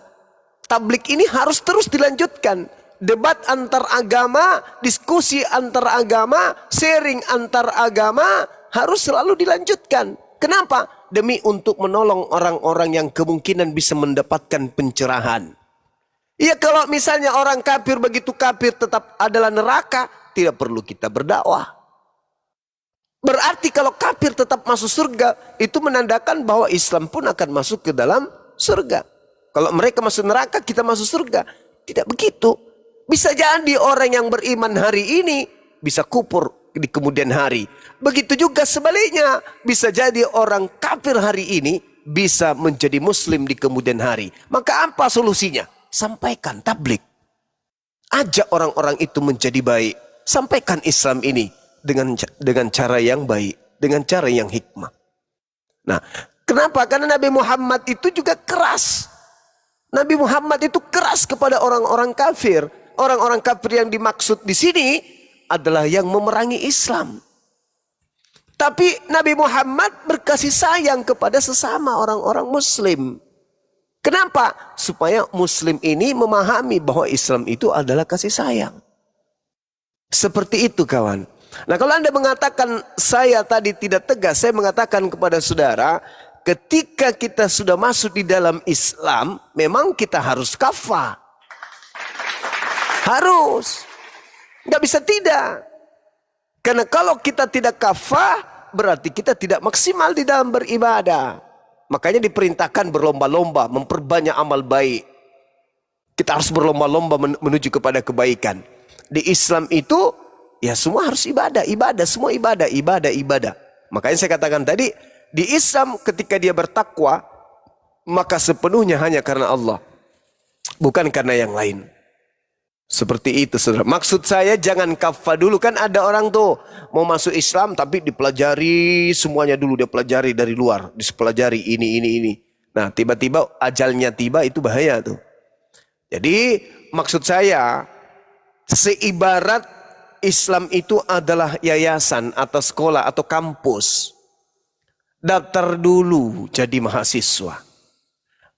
Tablik ini harus terus dilanjutkan. Debat antar agama, diskusi antar agama, sharing antar agama harus selalu dilanjutkan. Kenapa? Demi untuk menolong orang-orang yang kemungkinan bisa mendapatkan pencerahan. Ya kalau misalnya orang kafir begitu kafir tetap adalah neraka, tidak perlu kita berdakwah. Berarti kalau kafir tetap masuk surga, itu menandakan bahwa Islam pun akan masuk ke dalam surga. Kalau mereka masuk neraka, kita masuk surga. Tidak begitu. Bisa jadi orang yang beriman hari ini bisa kufur di kemudian hari. Begitu juga sebaliknya. Bisa jadi orang kafir hari ini bisa menjadi muslim di kemudian hari. Maka apa solusinya? Sampaikan tablik. Ajak orang-orang itu menjadi baik. Sampaikan Islam ini dengan cara yang baik, dengan cara yang hikmah. Nah, kenapa? Karena Nabi Muhammad itu juga keras. Nabi Muhammad itu keras kepada orang-orang kafir. Orang-orang kafir yang dimaksud di sini adalah yang memerangi Islam. Tapi Nabi Muhammad berkasih sayang kepada sesama orang-orang Muslim. Kenapa? Supaya Muslim ini memahami bahwa Islam itu adalah kasih sayang. Seperti itu kawan. Nah kalau Anda mengatakan saya tadi tidak tegas, saya mengatakan kepada saudara, ketika kita sudah masuk di dalam Islam, memang kita harus kafah. Harus. Nggak bisa tidak. Karena kalau kita tidak kafah, berarti kita tidak maksimal di dalam beribadah. Makanya diperintahkan berlomba-lomba, memperbanyak amal baik. Kita harus berlomba-lomba menuju kepada kebaikan. Di Islam itu, ya semua harus ibadah, semua ibadah. Makanya saya katakan tadi, di Islam ketika dia bertakwa, maka sepenuhnya hanya karena Allah. Bukan karena yang lain. Seperti itu saudara. Maksud saya jangan kafah dulu. Kan ada orang tuh mau masuk Islam tapi dipelajari semuanya dulu. Dia pelajari dari luar. Dipelajari ini. Nah tiba-tiba ajalnya tiba, itu bahaya tuh. Jadi maksud saya, seibarat Islam itu adalah yayasan atau sekolah atau kampus. Daftar dulu jadi mahasiswa.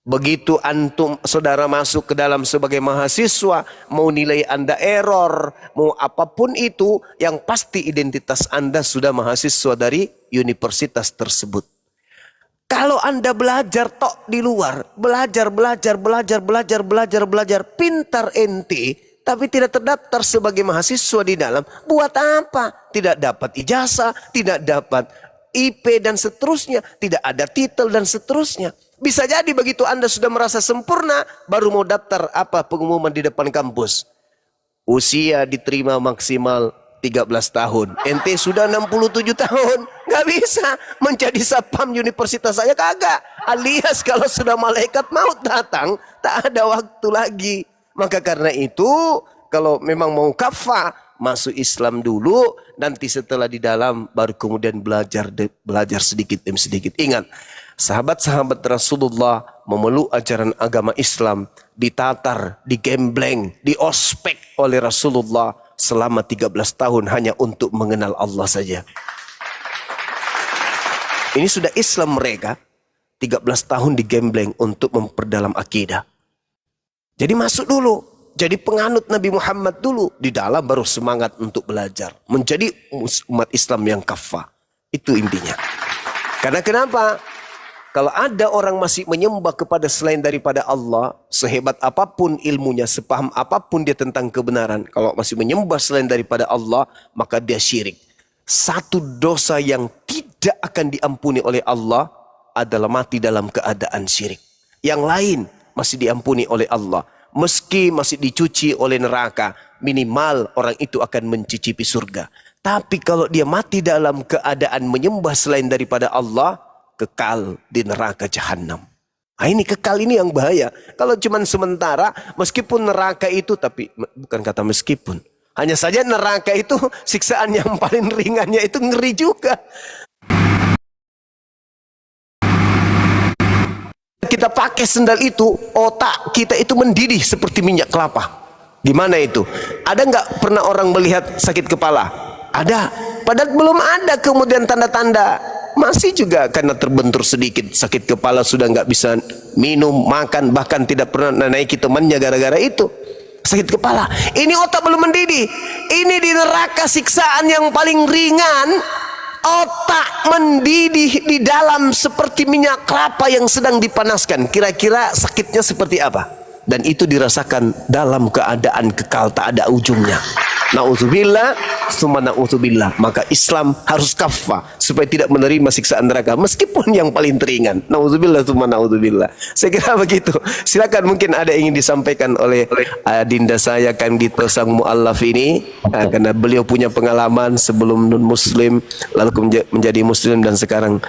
Begitu antum saudara masuk ke dalam sebagai mahasiswa, mau nilai Anda error, mau apapun itu, yang pasti identitas Anda sudah mahasiswa dari universitas tersebut. Kalau Anda belajar tok di luar, belajar, pintar ente, tapi tidak terdaftar sebagai mahasiswa di dalam, buat apa? Tidak dapat ijazah, tidak dapat IP dan seterusnya, tidak ada titel dan seterusnya. Bisa jadi begitu Anda sudah merasa sempurna, baru mau daftar pengumuman di depan kampus. Usia diterima maksimal 13 tahun. Ente sudah 67 tahun, nggak bisa menjadi satpam universitas saya, kagak. Alias kalau sudah malaikat maut datang, tak ada waktu lagi. Maka karena itu, kalau memang mau kafah, masuk Islam dulu, nanti setelah di dalam baru kemudian belajar sedikit demi sedikit. Ingat, sahabat-sahabat Rasulullah memeluk ajaran agama Islam, ditatar, digembleng, diospek oleh Rasulullah selama 13 tahun hanya untuk mengenal Allah saja. Ini sudah Islam mereka, 13 tahun digembleng untuk memperdalam akidah. Jadi masuk dulu. Jadi penganut Nabi Muhammad dulu. Di dalam baru semangat untuk belajar. Menjadi umat Islam yang kafah. Itu intinya. Karena kenapa? Kalau ada orang masih menyembah kepada selain daripada Allah, sehebat apapun ilmunya, sepaham apapun dia tentang kebenaran, kalau masih menyembah selain daripada Allah, maka dia syirik. Satu dosa yang tidak akan diampuni oleh Allah, adalah mati dalam keadaan syirik. Yang lain masih diampuni oleh Allah. Meski masih dicuci oleh neraka, minimal orang itu akan mencicipi surga. Tapi kalau dia mati dalam keadaan menyembah selain daripada Allah, kekal di neraka jahanam. Nah, ini kekal ini yang bahaya. Kalau cuman sementara, meskipun neraka itu, tapi bukan kata meskipun. Hanya saja neraka itu siksaan yang paling ringannya itu ngeri juga. Kita pakai sendal itu, otak kita itu mendidih seperti minyak kelapa. Gimana itu? Ada nggak pernah orang melihat sakit kepala? Ada. Padahal belum ada kemudian tanda-tanda. Masih juga karena terbentur sedikit sakit kepala, sudah nggak bisa minum, makan, bahkan tidak pernah naiki temannya gara-gara itu. Sakit kepala. Ini otak belum mendidih. Ini di neraka siksaan yang paling ringan. Otak mendidih di dalam seperti minyak kelapa yang sedang dipanaskan. Kira-kira sakitnya seperti apa? Dan itu dirasakan dalam keadaan kekal, tak ada ujungnya. Na'udzubillah, summa na'udzubillah. Maka Islam harus kafah supaya tidak menerima siksaan neraka meskipun yang paling teringan. Na'udzubillah, summa na'udzubillah. Saya kira begitu. Silakan, mungkin ada yang ingin disampaikan oleh adinda saya Kang Dito sang muallaf ini, karena beliau punya pengalaman sebelum non muslim lalu menjadi muslim dan sekarang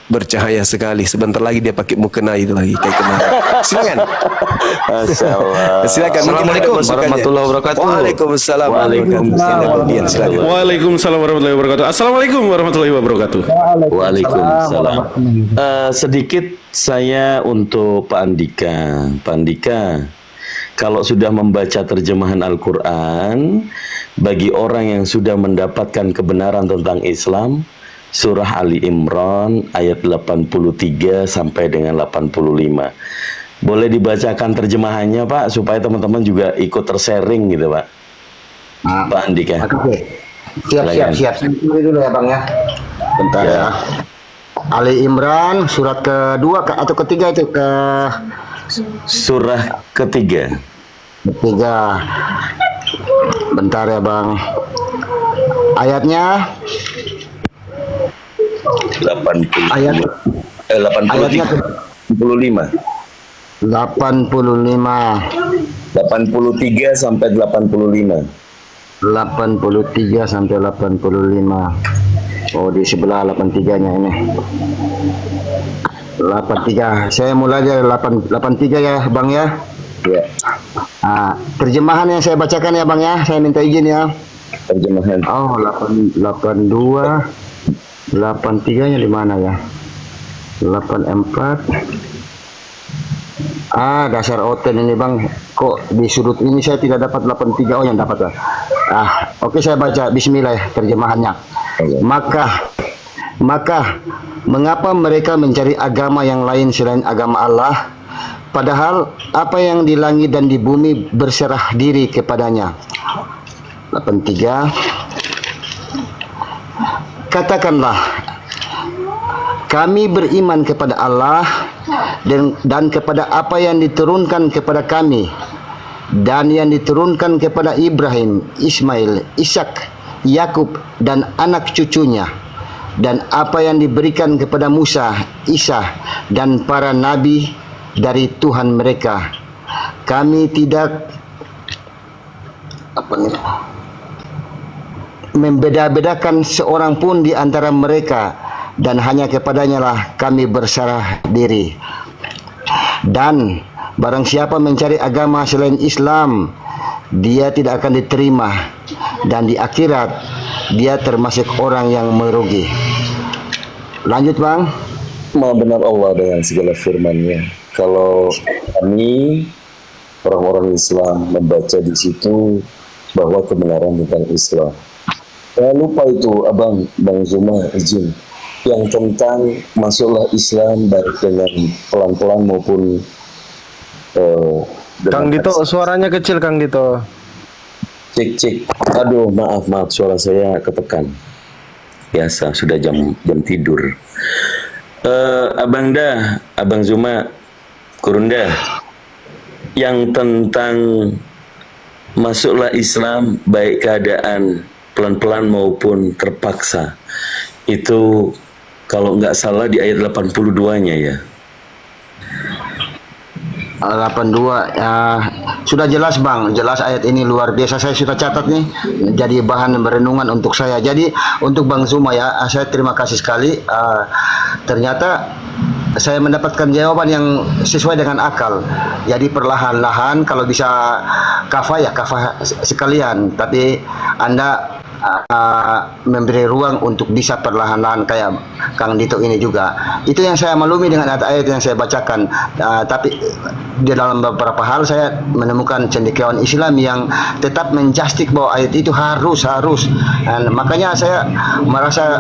bercahaya sekali. Sebentar lagi dia pakai mukena itu lagi kayak kemarin. Silakan. Masya Allah. Silakan. Assalamualaikum warahmatullahi wabarakatuh. Waalaikumsalam. Silakan. Waalaikumsalam warahmatullahi wabarakatuh. Assalamualaikum warahmatullahi wabarakatuh. Waalaikumsalam. Sedikit saya untuk Pak Andika. Pak Andika, kalau sudah membaca terjemahan Al-Quran, bagi orang yang sudah mendapatkan kebenaran tentang Islam, Surah Ali Imran ayat 83 sampai dengan 85. Boleh dibacakan terjemahannya Pak, supaya teman-teman juga ikut tersharing gitu Pak. Pak Andika. Oke. Siap. Ini dulu ya Bang ya. Bentar ya. Ali Imran surat kedua atau ketiga itu ke Surah ketiga. Bentar ya Bang. Ayatnya 85. ayat 85. 83 sampai 85. 83 sampai 85. Oh, di sebelah 83-nya ini. 83. Saya mulai dari 83 ya, Bang ya. Ya, Terjemahan yang saya bacakan ya, Bang ya. Saya minta izin ya. terjemahan. Oh, 82. 83-nya di mana ya? 84. Dasar oten ini Bang. Kok di sudut ini saya tidak dapat 83. Oh, yang dapat ya. Oke, saya baca bismillah terjemahannya. Maka mengapa mereka mencari agama yang lain selain agama Allah, padahal apa yang di langit dan di bumi berserah diri kepadanya. 83. Katakanlah, kami beriman kepada Allah dan kepada apa yang diturunkan kepada kami dan yang diturunkan kepada Ibrahim, Ismail, Ishak, Yakub dan anak cucunya, dan apa yang diberikan kepada Musa, Isa dan para nabi dari Tuhan mereka. Kami tidak membeda-bedakan seorang pun di antara mereka, dan hanya kepadanya lah kami berserah diri. Dan barang siapa mencari agama selain Islam, dia tidak akan diterima, dan di akhirat dia termasuk orang yang merugi. Lanjut Bang. Maha benar Allah dengan segala firman-Nya. Kalau kami orang-orang Islam membaca di situ bahwa kebenaran tentang Islam. Saya lupa itu Bang Zuma izin. Yang tentang masuklah Islam baik dengan pelan-pelan maupun Kang Dito, suaranya kecil Kang Dito. Cek. Aduh, maaf suara saya ketekan. Biasa sudah jam tidur. Abang Zuma, Kurunda, yang tentang masuklah Islam baik keadaan pelan-pelan maupun terpaksa, itu Kalau nggak salah di ayat 82-nya ya. 82 ya, sudah jelas Bang, jelas ayat ini luar biasa, saya sudah catat nih jadi bahan berenungan untuk saya. Jadi untuk Bang Zuma ya, saya terima kasih sekali. Ternyata saya mendapatkan jawaban yang sesuai dengan akal. Jadi perlahan-lahan kalau bisa kafah ya kafah sekalian, tapi Anda memberi ruang untuk bisa perlahan-lahan kayak Kang Dito ini juga. Itu yang saya malumi dengan ayat-ayat yang saya bacakan. Tapi di dalam beberapa hal saya menemukan cendekiawan Islam yang tetap menjustik bahwa ayat itu harus. Dan makanya saya merasa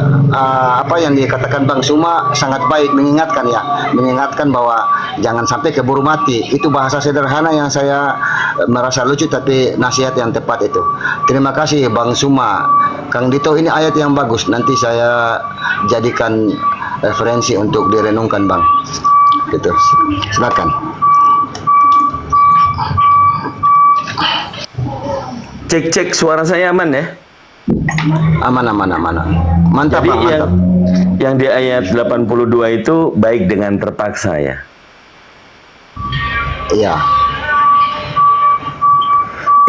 apa yang dikatakan Bang Suma sangat baik, mengingatkan bahwa jangan sampai keburu mati. Itu bahasa sederhana yang saya merasa lucu tapi nasihat yang tepat itu. Terima kasih Bang Suma. Kang Dito, ini ayat yang bagus, nanti saya jadikan referensi untuk direnungkan Bang. Gitu. Silakan. Cek suara saya aman ya? Aman. Mantap Jadi Bang, mantap. yang di ayat 82 itu baik dengan terpaksa ya. Iya.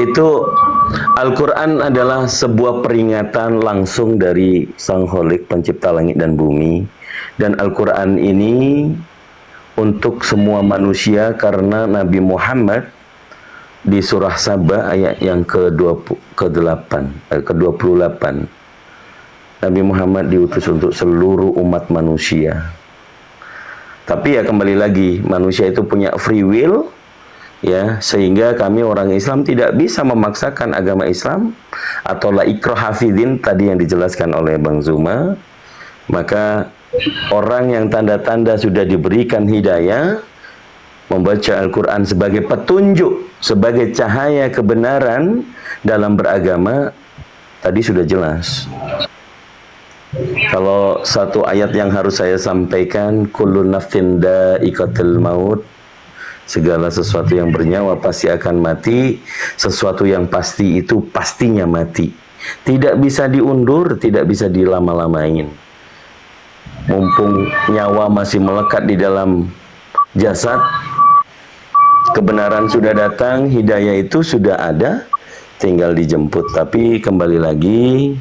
Itu Al-Quran adalah sebuah peringatan langsung dari Sang Kholik, pencipta langit dan bumi. Dan Al-Quran ini untuk semua manusia karena Nabi Muhammad di surah Sabah ayat yang ke-28. Nabi Muhammad diutus untuk seluruh umat manusia. Tapi ya kembali lagi, manusia itu punya free will, ya, sehingga kami orang Islam tidak bisa memaksakan agama Islam atau la ikraha fiddin tadi yang dijelaskan oleh Bang Zuma. Maka orang yang tanda-tanda sudah diberikan hidayah membaca Al-Quran sebagai petunjuk, sebagai cahaya kebenaran dalam beragama, tadi sudah jelas. Kalau satu ayat yang harus saya sampaikan, kullu nafsin dha'iqatul maut, segala sesuatu yang bernyawa pasti akan mati. Sesuatu yang pasti itu pastinya mati. Tidak bisa diundur, tidak bisa dilama-lamain. Mumpung nyawa masih melekat di dalam jasad, kebenaran sudah datang, hidayah itu sudah ada, tinggal dijemput. Tapi kembali lagi,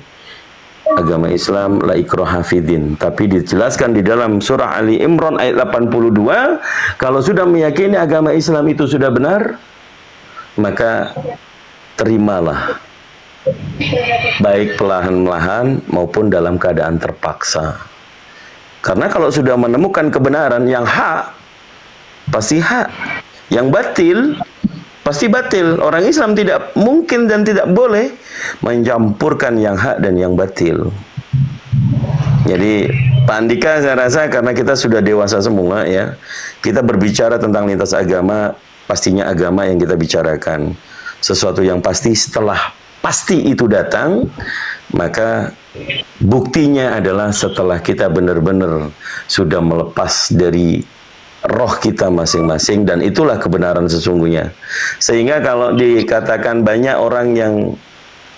agama Islam la ikraha fiddin, tapi dijelaskan di dalam surah Ali Imran ayat 82, kalau sudah meyakini agama Islam itu sudah benar, maka terimalah, baik perlahan-lahan maupun dalam keadaan terpaksa. Karena kalau sudah menemukan kebenaran yang hak, pasti hak. Yang batil pasti batil. Orang Islam tidak mungkin dan tidak boleh mencampurkan yang hak dan yang batil. Jadi Pak Andika, saya rasa karena kita sudah dewasa semua ya, kita berbicara tentang lintas agama, pastinya agama yang kita bicarakan. Sesuatu yang pasti, setelah pasti itu datang, maka buktinya adalah setelah kita benar-benar sudah melepas dari roh kita masing-masing, dan itulah kebenaran sesungguhnya. Sehingga kalau dikatakan banyak orang yang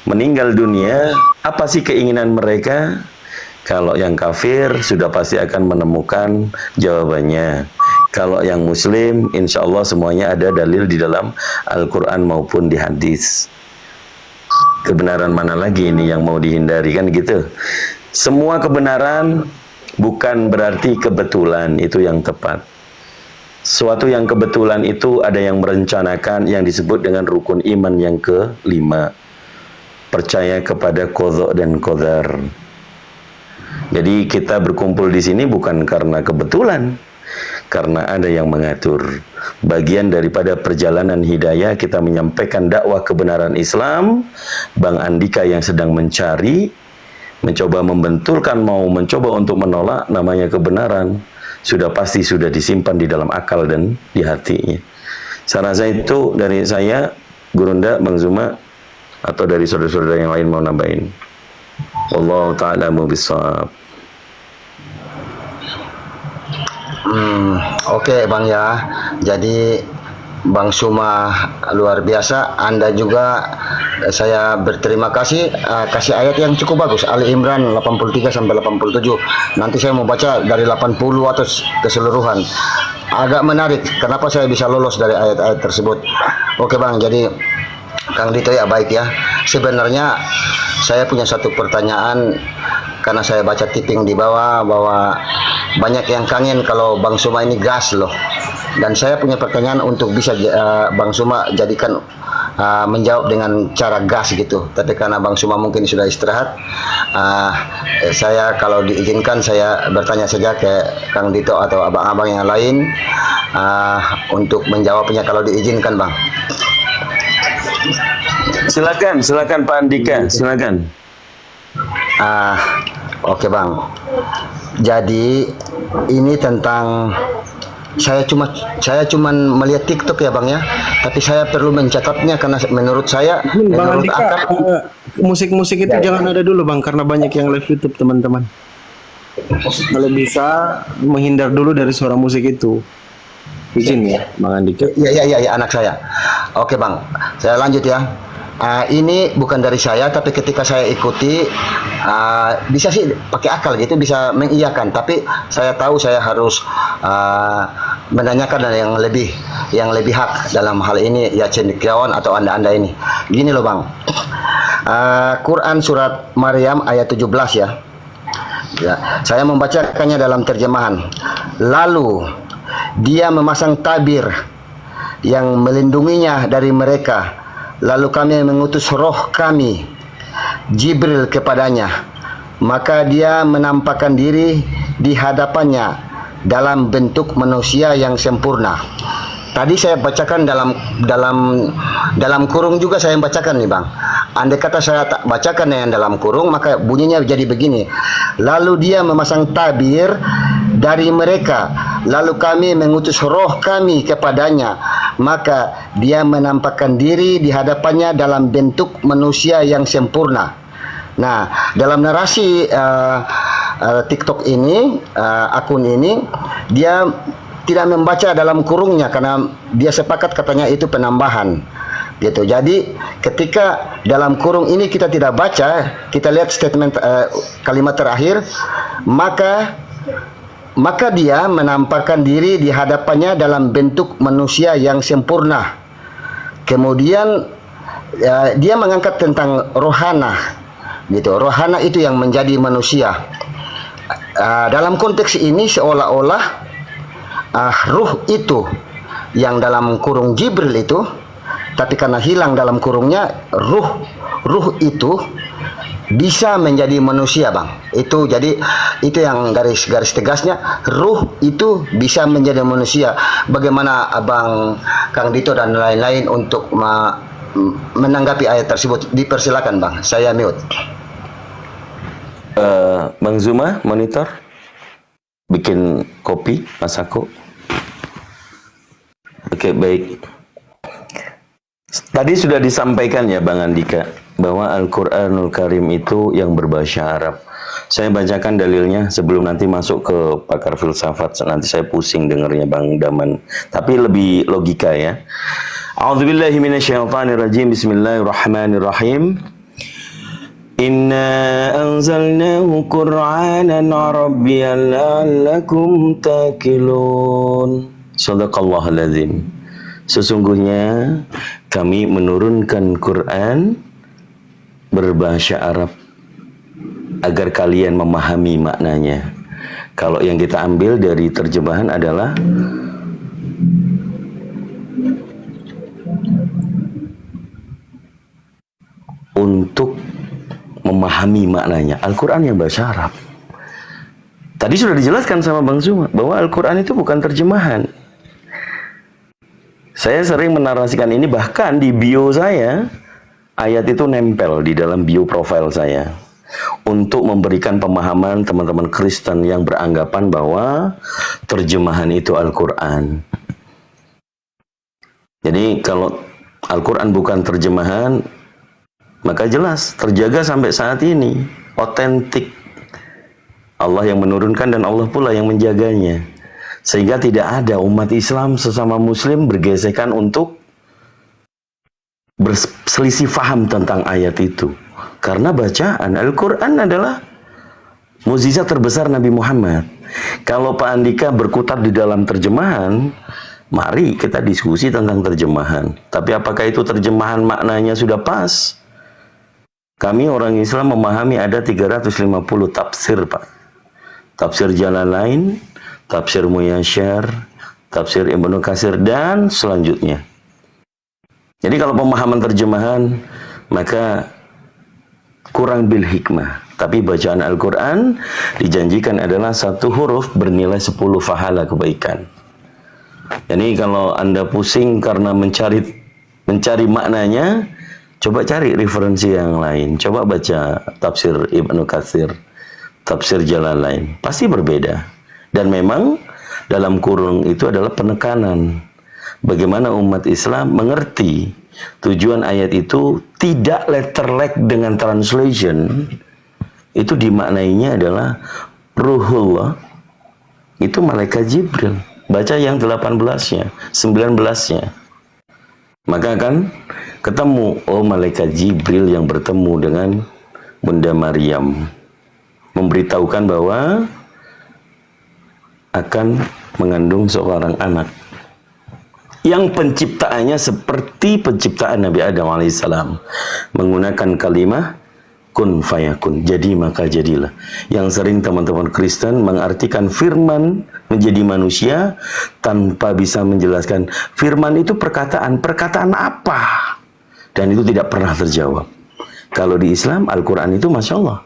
meninggal dunia, apa sih keinginan mereka? Kalau yang kafir sudah pasti akan menemukan jawabannya. Kalau yang muslim, insya Allah semuanya ada dalil di dalam Al-Quran maupun di hadis. Kebenaran mana lagi ini yang mau dihindari, kan gitu. Semua kebenaran bukan berarti kebetulan, itu yang tepat. Suatu yang kebetulan itu ada yang merencanakan, yang disebut dengan rukun iman yang ke-5. Percaya kepada qadha dan qadar. Jadi kita berkumpul di sini bukan karena kebetulan, karena ada yang mengatur. Bagian daripada perjalanan hidayah kita menyampaikan dakwah kebenaran Islam. Bang Andika yang sedang mencari, mencoba membenturkan, mau mencoba untuk menolak, namanya kebenaran sudah pasti sudah disimpan di dalam akal dan di hatinya. Saya rasa itu dari saya, Gurunda, Bang Zuma, atau dari saudara-saudara yang lain mau nambahin. Wallahu ta'ala mubissab. Oke Bang ya. Jadi Bang Suma luar biasa. Anda juga saya berterima kasih kasih ayat yang cukup bagus, Ali Imran 83 sampai 87. Nanti saya mau baca dari 80 atau keseluruhan. Agak menarik kenapa saya bisa lolos dari ayat-ayat tersebut. Oke Bang, jadi Kang Dito ya baik ya. Sebenarnya saya punya satu pertanyaan karena saya baca tipping di bawah bahwa banyak yang kangen kalau Bang Suma ini gas loh. Dan saya punya pertanyaan untuk bisa Bang Suma jadikan menjawab dengan cara gas gitu. Tapi karena Bang Suma mungkin sudah istirahat, saya kalau diizinkan saya bertanya saja ke Kang Dito atau abang-abang yang lain untuk menjawabnya kalau diizinkan Bang. Silakan Pak Andika, silakan. Oke Bang. Jadi ini tentang saya cuma melihat TikTok ya Bang ya, tapi saya perlu mencatatnya karena menurut saya Bang menurut Andika, musik-musik itu jangan ada dulu Bang, karena banyak yang live YouTube teman-teman. Kalau bisa menghindar dulu dari suara musik itu. Izin ya Bang Andika. Iya anak saya. Oke Bang, saya lanjut ya. Ini bukan dari saya, tapi ketika saya ikuti bisa sih pakai akal gitu, bisa mengiyakan. Tapi saya tahu saya harus menanyakan yang lebih hak dalam hal ini ya cendekiawan atau anda ini. Gini loh Bang, Quran surat Maryam ayat 17 ya. Ya, saya membacakannya dalam terjemahan. Lalu dia memasang tabir yang melindunginya dari mereka. Lalu kami mengutus roh kami, Jibril kepadanya. Maka dia menampakkan diri di hadapannya dalam bentuk manusia yang sempurna. Tadi saya bacakan dalam kurung juga saya bacakan nih Bang. Andai kata saya tak bacakan yang dalam kurung, maka bunyinya jadi begini. Lalu dia memasang tabir dari mereka. Lalu kami mengutus roh kami kepadanya. Maka dia menampakkan diri di hadapannya dalam bentuk manusia yang sempurna. Nah, dalam narasi TikTok ini, akun ini, dia tidak membaca dalam kurungnya karena dia sepakat katanya itu penambahan. Gitu. Jadi ketika dalam kurung ini kita tidak baca, kita lihat statement kalimat terakhir, maka dia menampakkan diri di hadapannya dalam bentuk manusia yang sempurna. Kemudian dia mengangkat tentang rohana, gitu. Rohana itu yang menjadi manusia. Dalam konteks ini seolah-olah ruh itu yang dalam kurung Jibril itu, tapi karena hilang dalam kurungnya, ruh itu bisa menjadi manusia Bang. Itu jadi itu yang garis tegasnya, ruh itu bisa menjadi manusia. Bagaimana Abang Kang Dito dan lain-lain untuk menanggapi ayat tersebut? Dipersilakan Bang, saya mute. Bang Zuma, monitor, bikin kopi, Mas Ako. Oke, baik. Tadi sudah disampaikan ya Bang Andika bahwa Al-Quranul Karim itu yang berbahasa Arab. Saya bacakan dalilnya sebelum nanti masuk ke pakar filsafat. Nanti saya pusing dengarnya Bang Daman. Tapi lebih logika ya. A'udzubillahi minasyaitonirrajim. Bismillahirrahmanirrahim. Inna anzalnahu Qur'anan Arabiyyan la'allakum taqilun. Shadaqallahul azim. Sesungguhnya kami menurunkan Quran berbahasa Arab agar kalian memahami maknanya. Kalau yang kita ambil dari terjemahan adalah untuk memahami maknanya. Al-Quran yang bahasa Arab. Tadi sudah dijelaskan sama Bang Zuma bahwa Al-Quran itu bukan terjemahan. Saya sering menarasikan ini, bahkan di bio saya ayat itu nempel di dalam bio profil saya untuk memberikan pemahaman teman-teman Kristen yang beranggapan bahwa terjemahan itu Al-Quran. Jadi kalau Al-Quran bukan terjemahan, maka jelas terjaga sampai saat ini, otentik. Allah yang menurunkan dan Allah pula yang menjaganya. Sehingga tidak ada umat Islam sesama muslim bergesekan untuk berselisih faham tentang ayat itu. Karena bacaan Al-Quran adalah mukjizat terbesar Nabi Muhammad. Kalau Pak Andika berkutat di dalam terjemahan, mari kita diskusi tentang terjemahan. Tapi apakah itu terjemahan maknanya sudah pas? Kami orang Islam memahami ada 350 tafsir, Pak. Tafsir Jalalain, tafsir Muyasyar, tafsir Ibnu Katsir, dan selanjutnya. Jadi kalau pemahaman terjemahan, maka kurang bil hikmah. Tapi bacaan Al-Quran dijanjikan adalah satu huruf bernilai 10 pahala kebaikan. Jadi kalau Anda pusing karena mencari maknanya, coba cari referensi yang lain. Coba baca tafsir Ibnu Katsir, tafsir Jalalain. Pasti berbeda. Dan memang dalam kurung itu adalah penekanan. Bagaimana umat Islam mengerti tujuan ayat itu tidak letterlek dengan translation. Itu dimaknainya adalah Ruhullah. Itu malaikat Jibril. Baca yang 18-nya, 19-nya. Maka akan ketemu, oh malaikat Jibril yang bertemu dengan Bunda Maryam. Memberitahukan bahwa akan mengandung seorang anak yang penciptaannya seperti penciptaan Nabi Adam alaihissalam, menggunakan kalimat kun fayakun, jadi maka jadilah. Yang sering teman-teman Kristen mengartikan firman menjadi manusia tanpa bisa menjelaskan firman itu perkataan apa, dan itu tidak pernah terjawab. Kalau di Islam Al-Quran itu Masya Allah,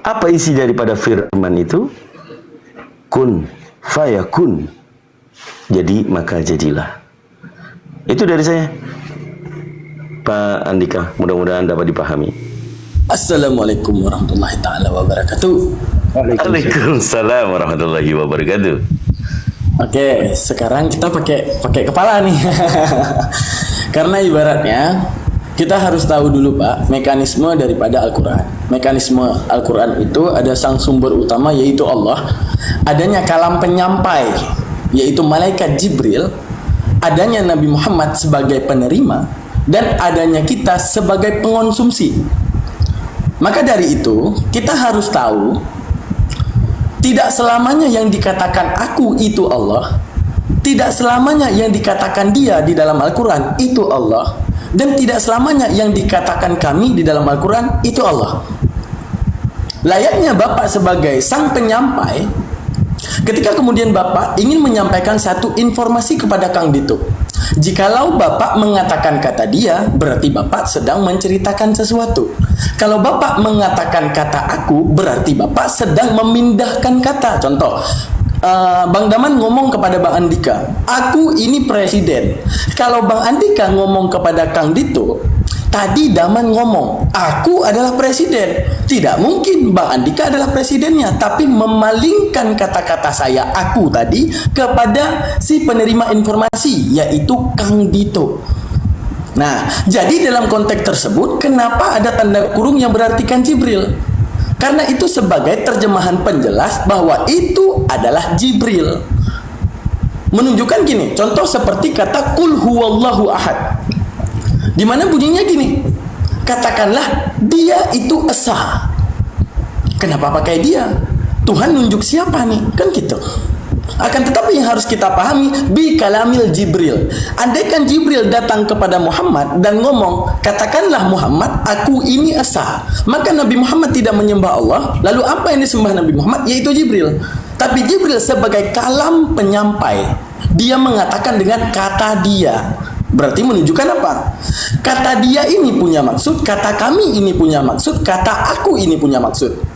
apa isi daripada firman itu? Kun fayakun, jadi maka jadilah. Itu dari saya, Pak Andika, mudah-mudahan dapat dipahami. Assalamualaikum warahmatullahi taala wabarakatuh. Waalaikumsalam warahmatullahi wabarakatuh. Oke, sekarang kita pakai kepala nih. Karena ibaratnya kita harus tahu dulu Pak, mekanisme daripada Al-Quran. Mekanisme Al-Quran itu ada sang sumber utama yaitu Allah, adanya kalam penyampai yaitu malaikat Jibril, adanya Nabi Muhammad sebagai penerima, dan adanya kita sebagai pengonsumsi. Maka dari itu kita harus tahu tidak selamanya yang dikatakan aku itu Allah, tidak selamanya yang dikatakan dia di dalam Al-Quran itu Allah, dan tidak selamanya yang dikatakan kami di dalam Al-Quran itu Allah. Layaknya Bapak sebagai sang penyampai, ketika kemudian Bapak ingin menyampaikan satu informasi kepada Kang Dito, jikalau Bapak mengatakan kata dia, berarti Bapak sedang menceritakan sesuatu. Kalau Bapak mengatakan kata aku, berarti Bapak sedang memindahkan kata. Contoh, Bang Daman ngomong kepada Bang Andika, aku ini presiden. Kalau Bang Andika ngomong kepada Kang Dito, tadi Daman ngomong, aku adalah presiden. Tidak mungkin Bang Andika adalah presidennya, tapi memalingkan kata-kata saya, aku tadi, kepada si penerima informasi, yaitu Kang Dito. Nah, jadi dalam konteks tersebut, kenapa ada tanda kurung yang berartikan Jibril? Karena itu sebagai terjemahan penjelas bahwa itu adalah Jibril. Menunjukkan gini, contoh seperti kata Qul huwallahu ahad. Di mana bunyinya gini, katakanlah dia itu esa. Kenapa pakai dia? Tuhan nunjuk siapa nih? Kan gitu. Akan tetapi yang harus kita pahami, bi kalamil Jibril. Andaikan Jibril datang kepada Muhammad dan ngomong, katakanlah Muhammad, aku ini esa, maka Nabi Muhammad tidak menyembah Allah. Lalu apa yang disembah Nabi Muhammad? Yaitu Jibril. Tapi Jibril sebagai kalam penyampai, dia mengatakan dengan kata dia. Berarti menunjukkan apa? Kata dia ini punya maksud, kata kami ini punya maksud, kata aku ini punya maksud.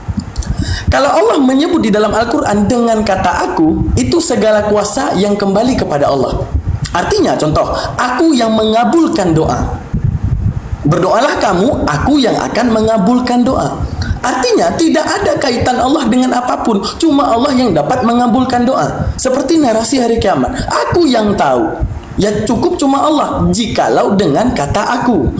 Kalau Allah menyebut di dalam Al-Quran dengan kata aku, itu segala kuasa yang kembali kepada Allah. Artinya, contoh, aku yang mengabulkan doa. Berdoalah kamu, aku yang akan mengabulkan doa. Artinya, tidak ada kaitan Allah dengan apapun. Cuma Allah yang dapat mengabulkan doa. Seperti narasi hari kiamat. Aku yang tahu. Ya cukup cuma Allah, jikalau dengan kata aku.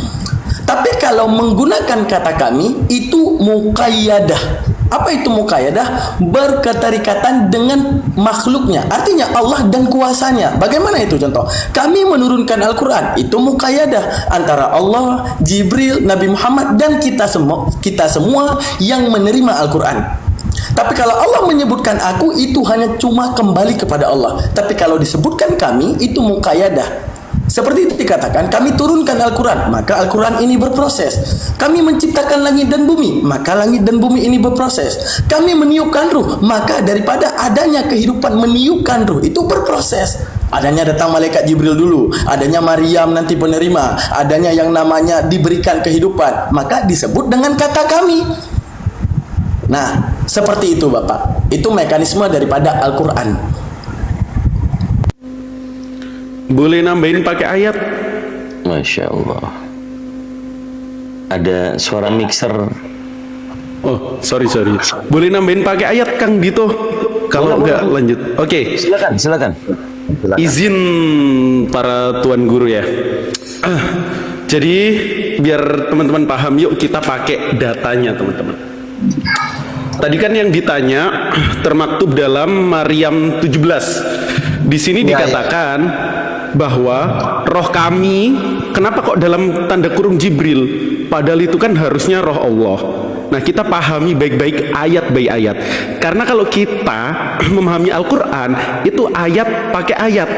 Tapi kalau menggunakan kata kami, itu muqayyadah. Apa itu muqayyadah? Berketerikatan dengan makhluknya. Artinya Allah dan kuasanya. Bagaimana itu contoh? Kami menurunkan Al-Quran. Itu muqayyadah antara Allah, Jibril, Nabi Muhammad, dan kita semua yang menerima Al-Quran. Tapi kalau Allah menyebutkan aku, itu hanya cuma kembali kepada Allah. Tapi kalau disebutkan kami, itu muqayyadah. Seperti itu dikatakan, kami turunkan Al-Quran, maka Al-Quran ini berproses. Kami menciptakan langit dan bumi, maka langit dan bumi ini berproses. Kami meniupkan ruh, maka daripada adanya kehidupan meniupkan ruh, itu berproses. Adanya datang malaikat Jibril dulu, adanya Maryam nanti penerima, adanya yang namanya diberikan kehidupan, maka disebut dengan kata kami. Nah, seperti itu Bapak. Itu mekanisme daripada Al-Quran. Boleh nambahin pakai ayat? Masya Allah. Ada suara mixer. Oh, sorry. Boleh nambahin pakai ayat Kang Dito? Kalau enggak lanjut. Oke. Silakan. Izin para tuan guru ya. Jadi biar teman-teman paham, yuk kita pakai datanya teman-teman. Tadi kan yang ditanya termaktub dalam Maryam 17. Di sini dikatakan bahwa roh kami, kenapa kok dalam tanda kurung Jibril? Padahal itu kan harusnya roh Allah. Nah, kita pahami baik-baik ayat by ayat. Karena kalau kita memahami Al-Quran, itu ayat pakai ayat.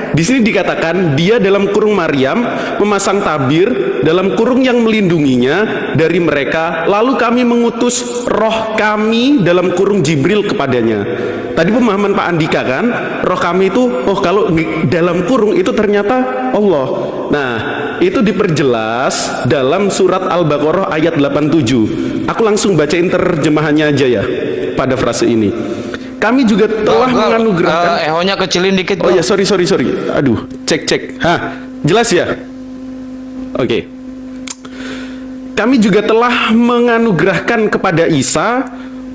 Di sini dikatakan dia dalam kurung Maryam memasang tabir dalam kurung yang melindunginya dari mereka. Lalu kami mengutus roh kami dalam kurung Jibril kepadanya. Tadi pemahaman Pak Andika kan, roh kami itu, oh kalau dalam kurung itu ternyata Allah. Nah, itu diperjelas dalam surat Al-Baqarah ayat 87. Aku langsung bacain terjemahannya aja ya pada frase ini. Kami juga telah menganugerahkan. Ehonya kecilin dikit. Oh ya, sorry. Aduh, cek. Hah, jelas ya? Oke. Kami juga telah menganugerahkan kepada Isa,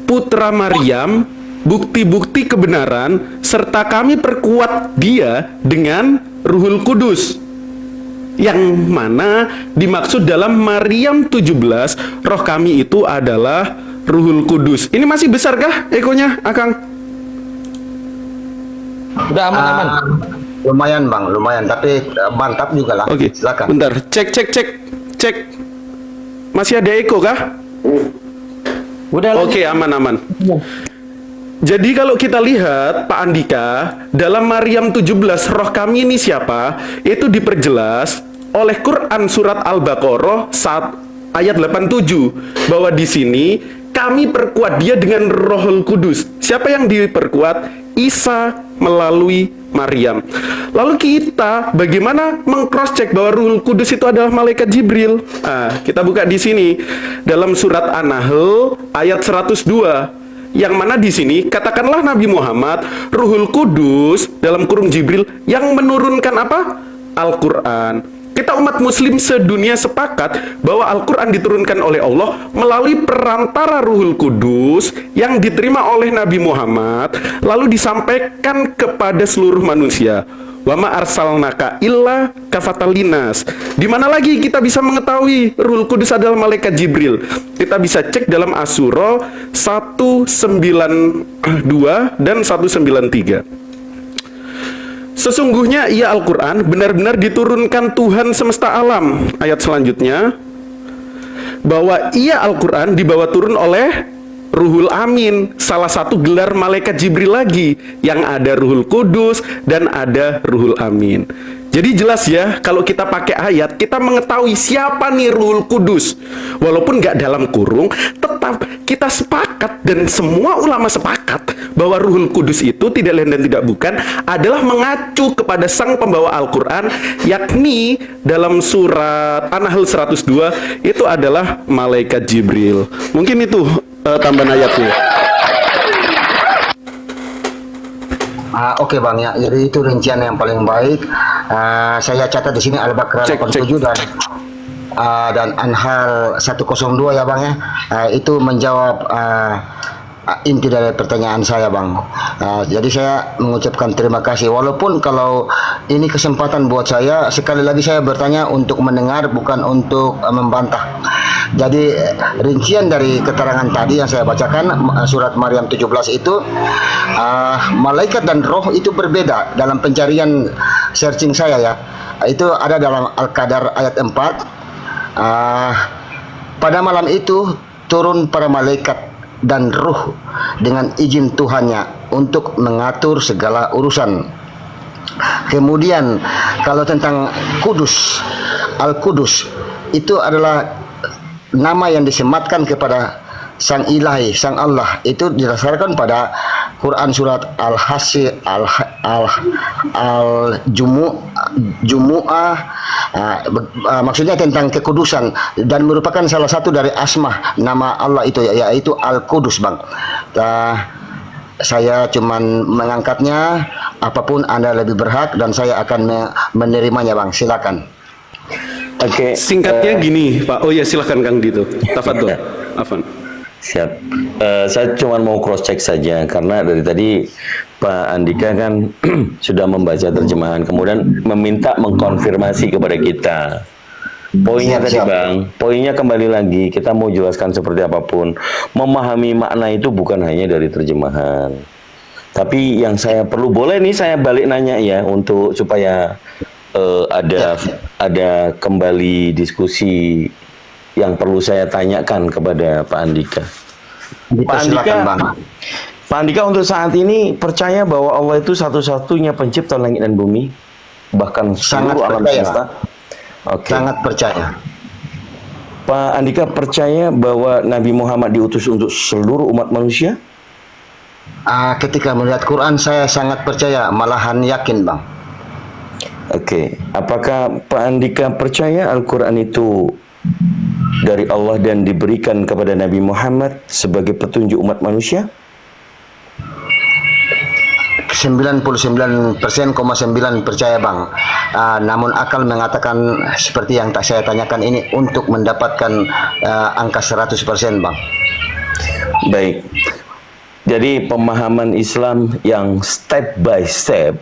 putra Maryam, bukti-bukti kebenaran, serta kami perkuat dia dengan Ruhul Kudus. Yang mana dimaksud dalam Maryam 17, roh kami itu adalah Ruhul Kudus. Ini masih besarkah ekonya, Akang? Udah aman. Lumayan Bang, tapi mantap juga lah. Oke, silakan. bentar, cek. Masih ada eko kah? Udah. Oke, aman. Jadi kalau kita lihat Pak Andika, dalam Maryam 17 roh kami ini siapa? Itu diperjelas oleh Quran surat Al-Baqarah ayat 87 bahwa di sini kami perkuat dia dengan Rohul Kudus. Siapa yang diperkuat? Isa melalui Maryam. Lalu kita bagaimana meng-cross check bahwa Ruhul Kudus itu adalah malaikat Jibril? Nah, kita buka di sini dalam surat An-Nahl ayat 102. Yang mana di sini katakanlah Nabi Muhammad Ruhul Kudus dalam kurung Jibril yang menurunkan apa? Al-Quran. Kita umat muslim sedunia sepakat bahwa Al-Quran diturunkan oleh Allah melalui perantara Ruhul Kudus yang diterima oleh Nabi Muhammad lalu disampaikan kepada seluruh manusia. Wa ma arsalnaka illa kafatalinas. Di mana lagi kita bisa mengetahui Ruhul Kudus adalah malaikat Jibril? Kita bisa cek dalam Asy-Syura 192 dan 193. Sesungguhnya ia Al-Quran benar-benar diturunkan Tuhan semesta alam. Ayat selanjutnya, bahwa ia Al-Quran dibawa turun oleh Ruhul Amin, salah satu gelar malaikat Jibril lagi, yang ada Ruhul Kudus dan ada Ruhul Amin. Jadi jelas ya, kalau kita pakai ayat, kita mengetahui siapa nih Ruhul Kudus. Walaupun nggak dalam kurung, tetap kita sepakat dan semua ulama sepakat bahwa Ruhul Kudus itu tidak lain dan tidak bukan adalah mengacu kepada sang pembawa Al-Quran, yakni dalam surat An-Nahl 102 itu adalah malaikat Jibril. Mungkin itu tambahan ayatnya. Oke Bang ya, jadi itu rincian yang paling baik. Saya catat di sini Al-Baqarah 87 dan An-Nahl 102 ya Bang ya. Itu menjawab inti dari pertanyaan saya, Bang. Jadi saya mengucapkan terima kasih. Walaupun kalau ini kesempatan buat saya, sekali lagi saya bertanya untuk mendengar, bukan untuk membantah. Jadi rincian dari keterangan tadi yang saya bacakan, surat Maryam 17 itu, malaikat dan roh itu berbeda dalam pencarian searching saya ya. Itu ada dalam Al-Qadar ayat 4. Pada malam itu turun para malaikat dan ruh dengan izin Tuhannya untuk mengatur segala urusan. Kemudian kalau tentang Kudus, Al-Qudus itu adalah nama yang disematkan kepada Sang Ilahi, Sang Allah, itu didasarkan pada Quran surat Al-Jumu'ah, maksudnya tentang kekudusan, dan merupakan salah satu dari asma nama Allah itu, yaitu Al-Qudus, Bang. Saya cuman mengangkatnya, apapun Anda lebih berhak dan saya akan menerimanya, Bang. Silakan. Oke. Singkatnya gini, Pak. Oh ya, silakan Kang Dito. Tafadhol. Afan. Siap. Saya cuma mau cross check saja karena dari tadi Pak Andika kan sudah membaca terjemahan, kemudian meminta mengkonfirmasi kepada kita. Poinnya tadi, Bang, poinnya kembali lagi, kita mau jelaskan seperti apapun, memahami makna itu bukan hanya dari terjemahan. Tapi yang saya perlu, boleh nih saya balik nanya ya, untuk supaya ada kembali diskusi yang perlu saya tanyakan kepada Pak Andika. Pak Andika, Pak Andika untuk saat ini percaya bahwa Allah itu satu-satunya pencipta langit dan bumi, bahkan seluruh alam semesta? Oke. Sangat percaya. Pak Andika percaya bahwa Nabi Muhammad diutus untuk seluruh umat manusia? Ketika melihat Quran saya sangat percaya, malahan yakin, Bang. Oke. Apakah Pak Andika percaya Al-Quran itu dari Allah dan diberikan kepada Nabi Muhammad sebagai petunjuk umat manusia? 99,9% percaya, Bang. Namun akal mengatakan seperti yang tak saya tanyakan ini untuk mendapatkan angka 100%, Bang. Baik. Jadi pemahaman Islam yang step by step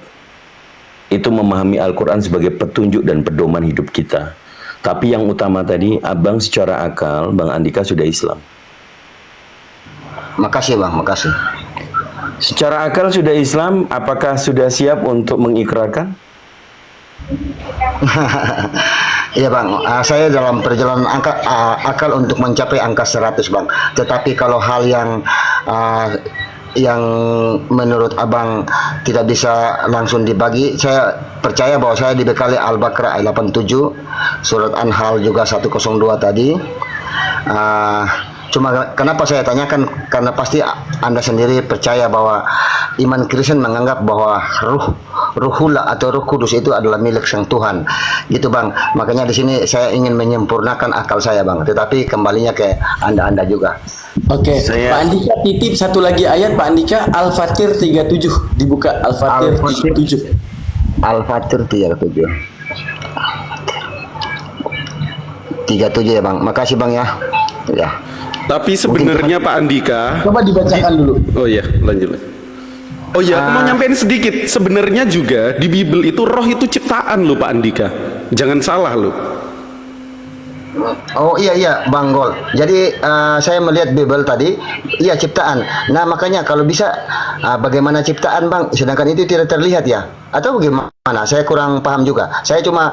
itu memahami Al-Quran sebagai petunjuk dan pedoman hidup kita. Tapi yang utama tadi, Abang secara akal, Bang Andika sudah Islam. Makasih, Bang, makasih. Secara akal sudah Islam, apakah sudah siap untuk mengikrarkan? Iya, Bang, saya dalam perjalanan akal untuk mencapai angka 100, Bang. Tetapi kalau hal yang menurut Abang tidak bisa langsung dibagi, saya percaya bahwa saya dibekali Al-Baqarah ayat 87, surat Anfal juga 102 tadi. Cuma kenapa saya tanyakan, karena pasti Anda sendiri percaya bahwa iman Kristen menganggap bahwa ruhullah atau Roh Kudus itu adalah milik Sang Tuhan, gitu, Bang. Makanya di sini saya ingin menyempurnakan akal saya, Bang. Tetapi kembalinya ke Anda juga. Oke, Pak Andika titip satu lagi ayat, Pak Andika, Al-Fatir 37, dibuka Al-Fatir 37. Al-Fatir 37. 37 ya, Bang. Makasih, Bang, ya. Ya. Tapi sebenarnya Pak Andika, Coba dibacakan dulu. oh ya, lanjut. Oh ya, aku mau nyampein sedikit. Sebenarnya juga di Bible itu roh itu ciptaan loh, Pak Andika. Jangan salah loh. Oh iya Bang Gol. Jadi saya melihat Bible tadi, iya ciptaan. Nah makanya kalau bisa bagaimana ciptaan, Bang? Sedangkan itu tidak terlihat ya? Atau bagaimana? Saya kurang paham juga. Saya cuma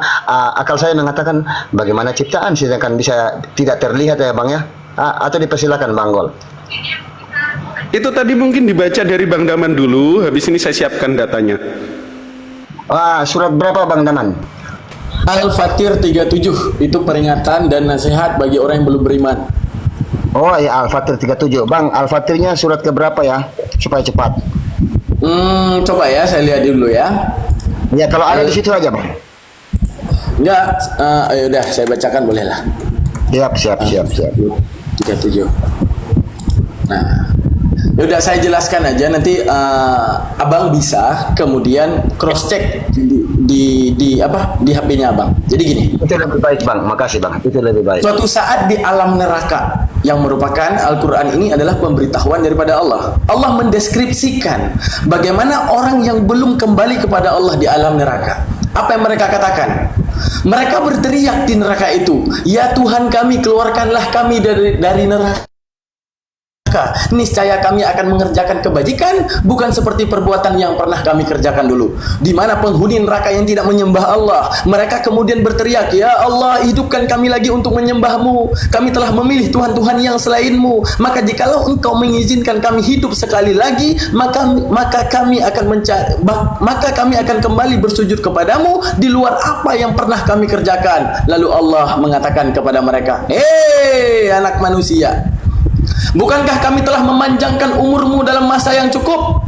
akal saya mengatakan bagaimana ciptaan sedangkan bisa tidak terlihat ya, Bang ya? Atau dipersilakan, Bang Gol. Itu tadi mungkin dibaca dari Bang Daman dulu. Habis ini saya siapkan datanya. Surat berapa, Bang Daman? Al-Fatir 37, itu peringatan dan nasihat bagi orang yang belum beriman. Oh ya, Al-Fatir 37. Bang, Al-Fatirnya surat keberapa ya? Supaya cepat. Coba ya, saya lihat dulu ya. Ya, kalau ada di situ aja, Bang. Enggak, udah saya bacakan boleh lah. Siap. 37. Nah, udah saya jelaskan aja, nanti Abang bisa kemudian cross check di HP-nya abang. Jadi gini, Itu lebih baik bang, makasih bang. Itu lebih baik. suatu saat di alam neraka yang merupakan Al-Quran ini adalah pemberitahuan daripada Allah. Allah mendeskripsikan bagaimana orang yang belum kembali kepada Allah di alam neraka. Apa yang mereka katakan? Mereka berteriak di neraka itu, "Ya Tuhan kami, keluarkanlah kami dari neraka. Niscaya kami akan mengerjakan kebajikan, bukan seperti perbuatan yang pernah kami kerjakan dulu." Di mana penghuni neraka yang tidak menyembah Allah, mereka kemudian berteriak, "Ya Allah, hidupkan kami lagi untuk menyembah-Mu. Kami telah memilih Tuhan-Tuhan yang selain-Mu. Maka jikalau Engkau mengizinkan kami hidup sekali lagi, maka kami akan kembali bersujud kepadamu di luar apa yang pernah kami kerjakan." Lalu Allah mengatakan kepada mereka, "Hei anak manusia, bukankah kami telah memanjangkan umurmu dalam masa yang cukup?"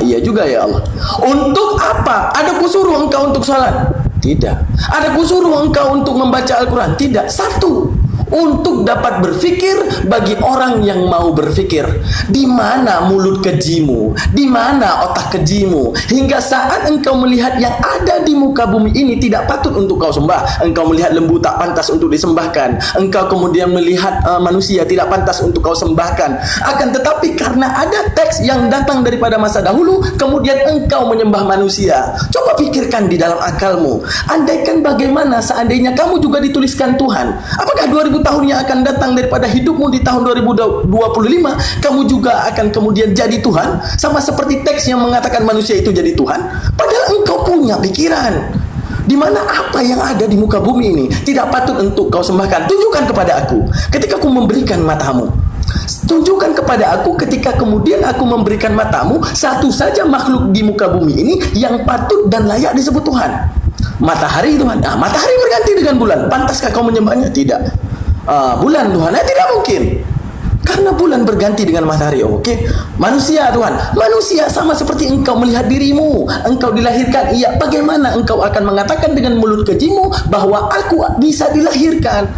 Iya juga ya Allah. "Untuk apa? Ada kusuruh engkau untuk salat?" Tidak. "Ada kusuruh engkau untuk membaca Al-Quran?" Tidak. Satu, untuk dapat berfikir bagi orang yang mau berfikir. Di mana mulut kejimu? Di mana otak kejimu? Hingga saat engkau melihat yang ada di muka bumi ini tidak patut untuk kau sembah. Engkau melihat lembu tak pantas untuk disembahkan. Engkau kemudian melihat manusia tidak pantas untuk kau sembahkan. Akan tetapi karena ada teks yang datang daripada masa dahulu, kemudian engkau menyembah manusia. Coba pikirkan di dalam akalmu. Andaikan bagaimana seandainya kamu juga dituliskan Tuhan. Apakah 2000 tahun yang akan datang daripada hidupmu di tahun 2025 kamu juga akan kemudian jadi Tuhan, sama seperti teks yang mengatakan manusia itu jadi Tuhan? Padahal engkau punya pikiran di mana apa yang ada di muka bumi ini tidak patut untuk kau sembahkan. Tunjukkan kepada aku ketika aku memberikan matamu. Tunjukkan kepada aku ketika kemudian aku memberikan matamu satu saja makhluk di muka bumi ini yang patut dan layak disebut Tuhan. Matahari Tuhan. Matahari berganti dengan bulan. Pantaskah kau menyembahnya? Tidak. Bulan Tuhan, tidak mungkin, karena bulan berganti dengan matahari. Oke. Manusia Tuhan, manusia sama seperti engkau melihat dirimu. Engkau dilahirkan, iya. Bagaimana engkau akan mengatakan dengan mulut kejimu bahwa aku bisa dilahirkan?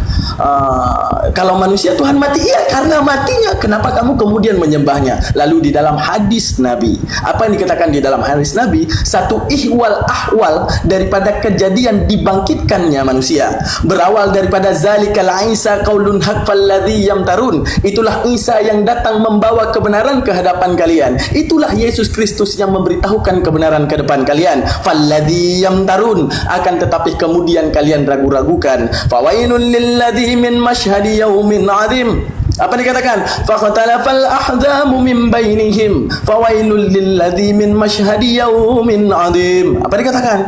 Kalau manusia Tuhan mati, iya, karena matinya. Kenapa kamu kemudian menyembahnya? Lalu di dalam hadis Nabi, apa yang dikatakan di dalam hadis Nabi? Satu ihwal ahwal daripada kejadian dibangkitkannya manusia, berawal daripada zalikal Isa qaulun haq falladhi yamtarun. Itulah Isa yang datang membawa kebenaran ke hadapan kalian. Itulah Yesus Kristus yang memberitahukan kebenaran ke depan kalian. Falladhi yamtarun, akan tetapi kemudian kalian ragu-ragukan. Fawainul lilladzi min mashhadi yaumin azim. Apa dikatakan? Faqatalafal ahzamu min bainihim fawailul lilladzi min mashhadi yaumin azim. Apa dikatakan?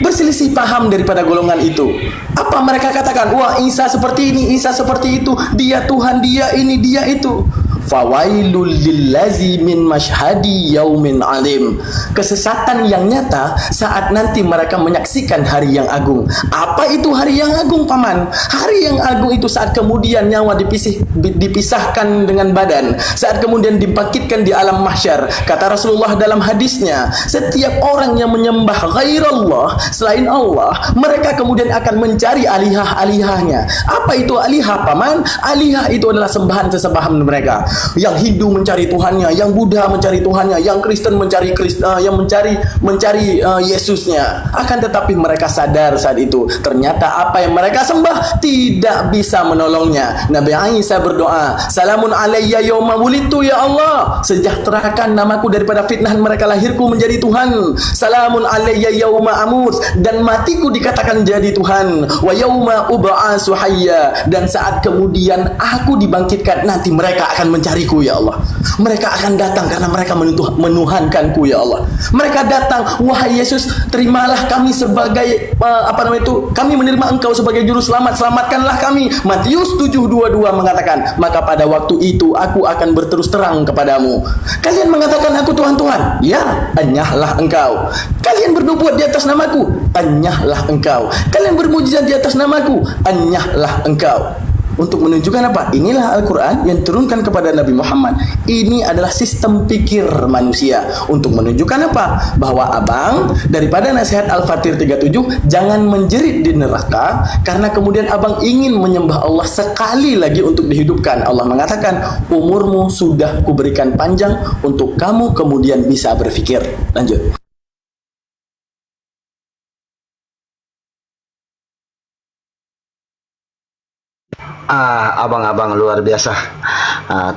Berselisih paham daripada golongan itu. Apa mereka katakan? Wah, Isa seperti ini, Isa seperti itu, dia Tuhan, dia ini, dia itu. Fawailul lillazi min mashhadi yaumin alim. Kesesatan yang nyata saat nanti mereka menyaksikan hari yang agung. Apa itu hari yang agung, Paman? Hari yang agung itu saat kemudian nyawa dipisahkan dengan badan, saat kemudian dibangkitkan di alam mahsyar. Kata Rasulullah dalam hadisnya, setiap orang yang menyembah ghairallah, selain Allah, mereka kemudian akan mencari alihah-alihahnya. Apa itu alihah, Paman? Alihah itu adalah sembahan-sesembahan mereka. Yang Hindu mencari Tuhannya, yang Buddha mencari Tuhannya, yang Kristen mencari Yesusnya. Akan tetapi mereka sadar saat itu ternyata apa yang mereka sembah tidak bisa menolongnya. Nabi Isa berdoa, "Salamun alayya yauma wulidtu ya Allah." Sejahterakan namaku daripada fitnah mereka lahirku menjadi Tuhan. Salamun alayya yauma amut, dan matiku dikatakan jadi Tuhan. Wa yauma ub'atsu hayya, dan saat kemudian aku dibangkitkan nanti mereka akan mencariku ya Allah. Mereka akan datang karena mereka menuhankanku ya Allah. Mereka datang, wahai Yesus, terimalah kami sebagai kami menerima engkau sebagai juru selamat, selamatkanlah kami. Matius 7:22 mengatakan, maka pada waktu itu aku akan berterus terang kepadamu. Kalian mengatakan aku Tuhan, Tuhan. Ya, enyahlah engkau. Kalian bernubuat di atas namaku, enyahlah engkau. Kalian bermujizat di atas namaku, enyahlah engkau. Untuk menunjukkan apa? Inilah Al-Quran yang turunkan kepada Nabi Muhammad. Ini adalah sistem pikir manusia. Untuk menunjukkan apa? Bahwa abang, daripada nasihat Al-Fatir 37, jangan menjerit di neraka, karena kemudian abang ingin menyembah Allah sekali lagi untuk dihidupkan. Allah mengatakan, umurmu sudah kuberikan panjang untuk kamu kemudian bisa berpikir. Lanjut. Abang-abang luar biasa,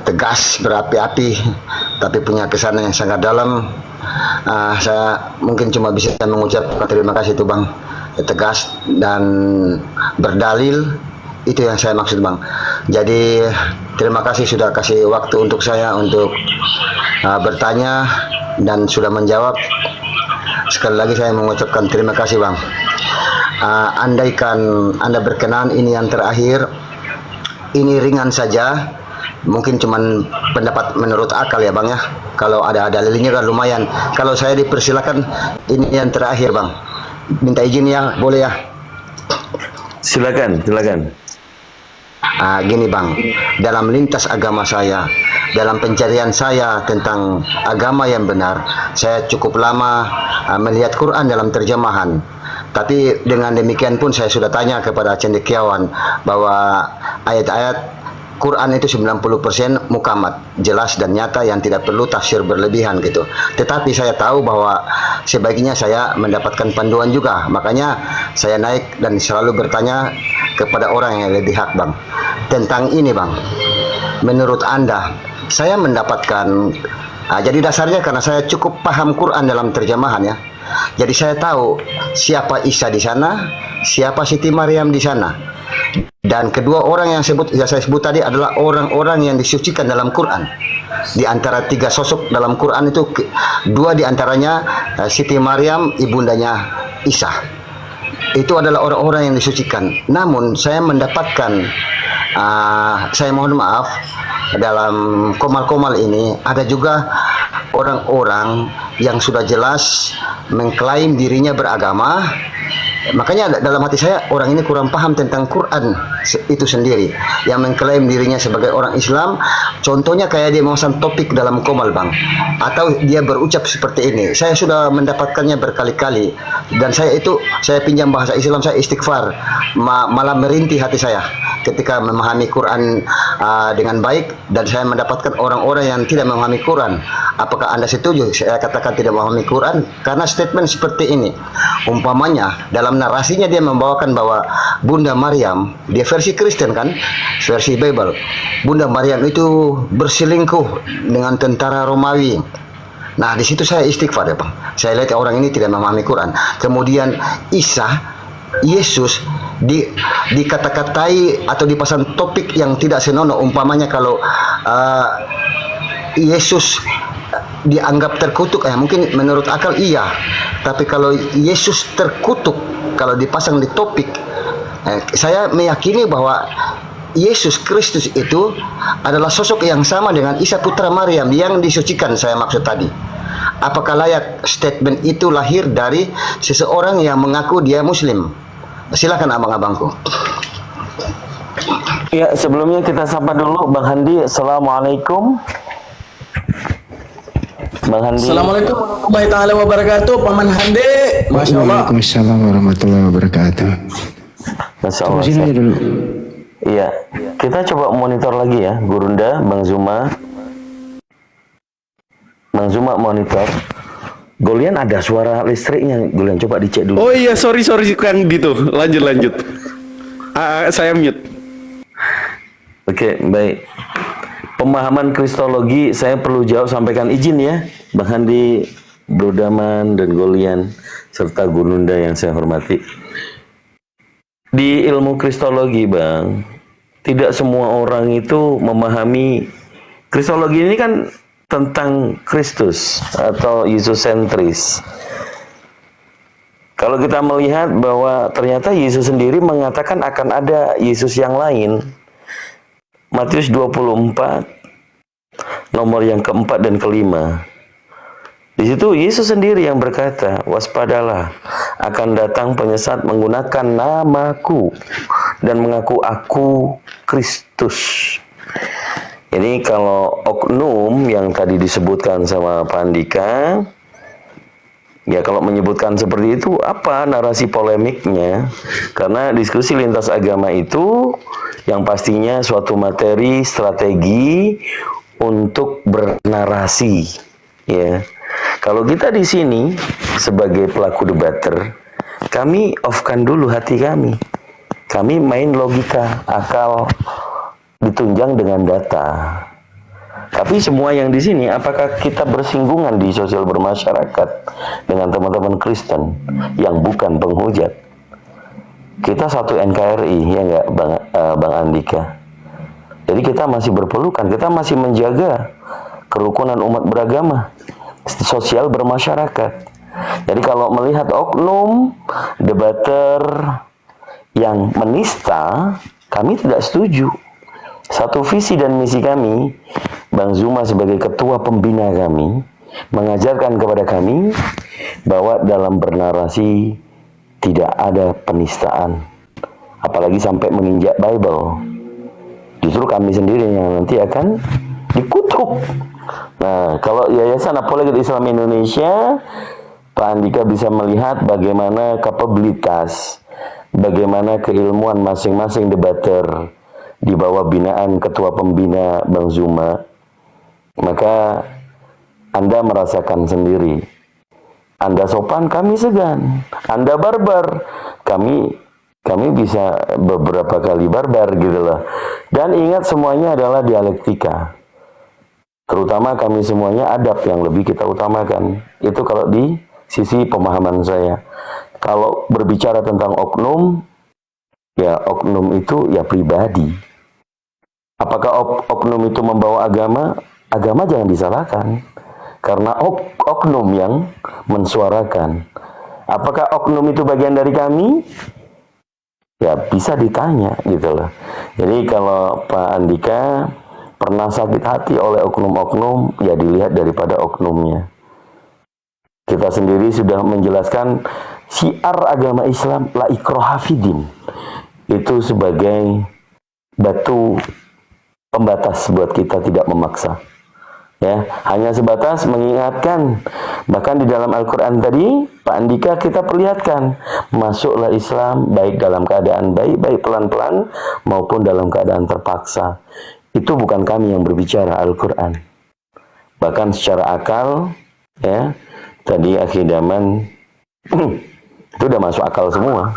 tegas, berapi-api, tapi punya kesan yang sangat dalam. Saya mungkin cuma bisa mengucapkan terima kasih itu bang, tegas dan berdalil, itu yang saya maksud bang. Jadi terima kasih sudah kasih waktu untuk saya untuk bertanya dan sudah menjawab. Sekali lagi saya mengucapkan terima kasih bang. Andaikan Anda berkenan, ini yang terakhir. Ini ringan saja, mungkin cuman pendapat menurut akal ya bang ya. Kalau ada dalilnya kan lumayan. Kalau saya dipersilakan, ini yang terakhir bang. Minta izin ya, boleh ya? Silakan. Gini bang, dalam lintas agama saya, dalam pencarian saya tentang agama yang benar, saya cukup lama melihat Quran dalam terjemahan. Tapi dengan demikian pun saya sudah tanya kepada cendekiawan bahwa ayat-ayat Quran itu 90% mukamat, jelas dan nyata yang tidak perlu tafsir berlebihan gitu. Tetapi saya tahu bahwa sebaiknya saya mendapatkan panduan juga. Makanya saya naik dan selalu bertanya kepada orang yang lebih hak bang. Tentang ini bang, menurut Anda, saya mendapatkan, jadi dasarnya karena saya cukup paham Quran dalam terjemahan ya. Jadi saya tahu siapa Isa di sana, siapa Siti Maryam di sana. Dan kedua orang yang saya sebut tadi adalah orang-orang yang disucikan dalam Quran. Di antara 3 sosok dalam Quran itu, 2 di antaranya Siti Maryam, ibundanya Isa. Itu adalah orang-orang yang disucikan. Namun saya mendapatkan, saya mohon maaf, dalam komal-komal ini ada juga orang-orang yang sudah jelas mengklaim dirinya beragama. Makanya dalam hati saya, orang ini kurang paham tentang Quran itu sendiri, yang mengklaim dirinya sebagai orang Islam. Contohnya kayak dia memasang topik dalam komal bang, atau dia berucap seperti ini. Saya sudah mendapatkannya berkali-kali, dan saya pinjam bahasa Islam, saya istighfar, malah merintih hati saya ketika memahami Quran dengan baik, dan saya mendapatkan orang-orang yang tidak memahami Quran. Apakah Anda setuju saya katakan tidak memahami Quran? Karena statement seperti ini, umpamanya dalam narasinya dia membawakan bahwa Bunda Maryam, dia versi Kristen kan, versi Bible, Bunda Maryam itu berselingkuh dengan tentara Romawi. Nah di situ saya istighfar ya bang. Saya lihat orang ini tidak memahami Quran. Kemudian Yesus dikata-katai atau dipasang topik yang tidak senonoh. Umpamanya kalau Yesus dianggap terkutuk, mungkin menurut akal iya. Tapi kalau Yesus terkutuk, kalau dipasang di topik, saya meyakini bahwa Yesus Kristus itu adalah sosok yang sama dengan Isa putra Maryam yang disucikan, saya maksud tadi. Apakah layak statement itu lahir dari seseorang yang mengaku dia Muslim? Silakan abang-abangku. Ya, sebelumnya kita sapa dulu Bang Handi. Assalamualaikum. Bang Handi. Assalamualaikum warahmatullahi taala wabarakatuh, Paman Hande. Masya Allah. Waalaikumsalam warahmatullahi wabarakatuh. Masya Allah. Terus ini dulu. Iya, kita coba monitor lagi ya, Gurunda, Bang Zuma. Bang Zuma monitor. Golian ada suara listriknya, Golian coba dicek dulu. Oh iya, sorry Kang Dito. Lanjut. Saya mute. Oke, baik. Pemahaman kristologi saya perlu jawab, sampaikan izin ya, Bang Handi, Bro Daman, dan Golian, serta Gurunda yang saya hormati. Di ilmu kristologi, Bang, tidak semua orang itu memahami. Kristologi ini kan tentang Kristus atau Yesusentris. Kalau kita melihat bahwa ternyata Yesus sendiri mengatakan akan ada Yesus yang lain. Matius 24, nomor yang keempat dan kelima. Di situ Yesus sendiri yang berkata, waspadalah, akan datang penyesat menggunakan namaku dan mengaku aku Kristus. Ini kalau oknum yang tadi disebutkan sama Pak Andika, ya kalau menyebutkan seperti itu, apa narasi polemiknya? Karena diskusi lintas agama itu yang pastinya suatu materi strategi untuk bernarasi, ya. Kalau kita di sini sebagai pelaku debater, kami off-kan dulu hati kami. Kami main logika, akal ditunjang dengan data. Tapi semua yang di sini, apakah kita bersinggungan di sosial bermasyarakat dengan teman-teman Kristen yang bukan penghujat? Kita satu NKRI, ya nggak, Bang Andika? Jadi kita masih berpelukan, kita masih menjaga kerukunan umat beragama, sosial bermasyarakat. Jadi kalau melihat oknum debater yang menista, kami tidak setuju. Satu visi dan misi kami, Bang Zuma sebagai ketua pembina kami, mengajarkan kepada kami bahwa dalam bernarasi tidak ada penistaan. Apalagi sampai menginjak Bible. Justru kami sendiri yang nanti akan dikutuk. Nah, kalau Yayasan Apologet Islam Indonesia, Pak Andika bisa melihat bagaimana kapabilitas, bagaimana keilmuan masing-masing debater di bawah binaan ketua pembina Bang Zuma, maka Anda merasakan sendiri. Anda sopan, kami segan. Anda barbar, kami bisa beberapa kali barbar gitu loh. Dan ingat, semuanya adalah dialektika. Terutama kami semuanya adab yang lebih kita utamakan. Itu kalau di sisi pemahaman saya. Kalau berbicara tentang oknum, ya oknum itu ya pribadi. Apakah oknum itu membawa agama? Agama jangan disalahkan. Karena oknum yang mensuarakan. Apakah oknum itu bagian dari kami? Ya bisa ditanya gitu loh. Jadi kalau Pak Andika pernah sakit hati oleh oknum-oknum, ya dilihat daripada oknumnya. Kita sendiri sudah menjelaskan syiar agama Islam, la ikraha fidin. Itu sebagai batu pembatas buat kita tidak memaksa. Ya, hanya sebatas mengingatkan. Bahkan di dalam Al-Quran tadi, Pak Andika kita perlihatkan, masuklah Islam baik dalam keadaan baik pelan-pelan maupun dalam keadaan terpaksa. Itu bukan kami yang berbicara, Al-Quran. Bahkan secara akal, ya, tadi akhir zaman itu udah masuk akal semua.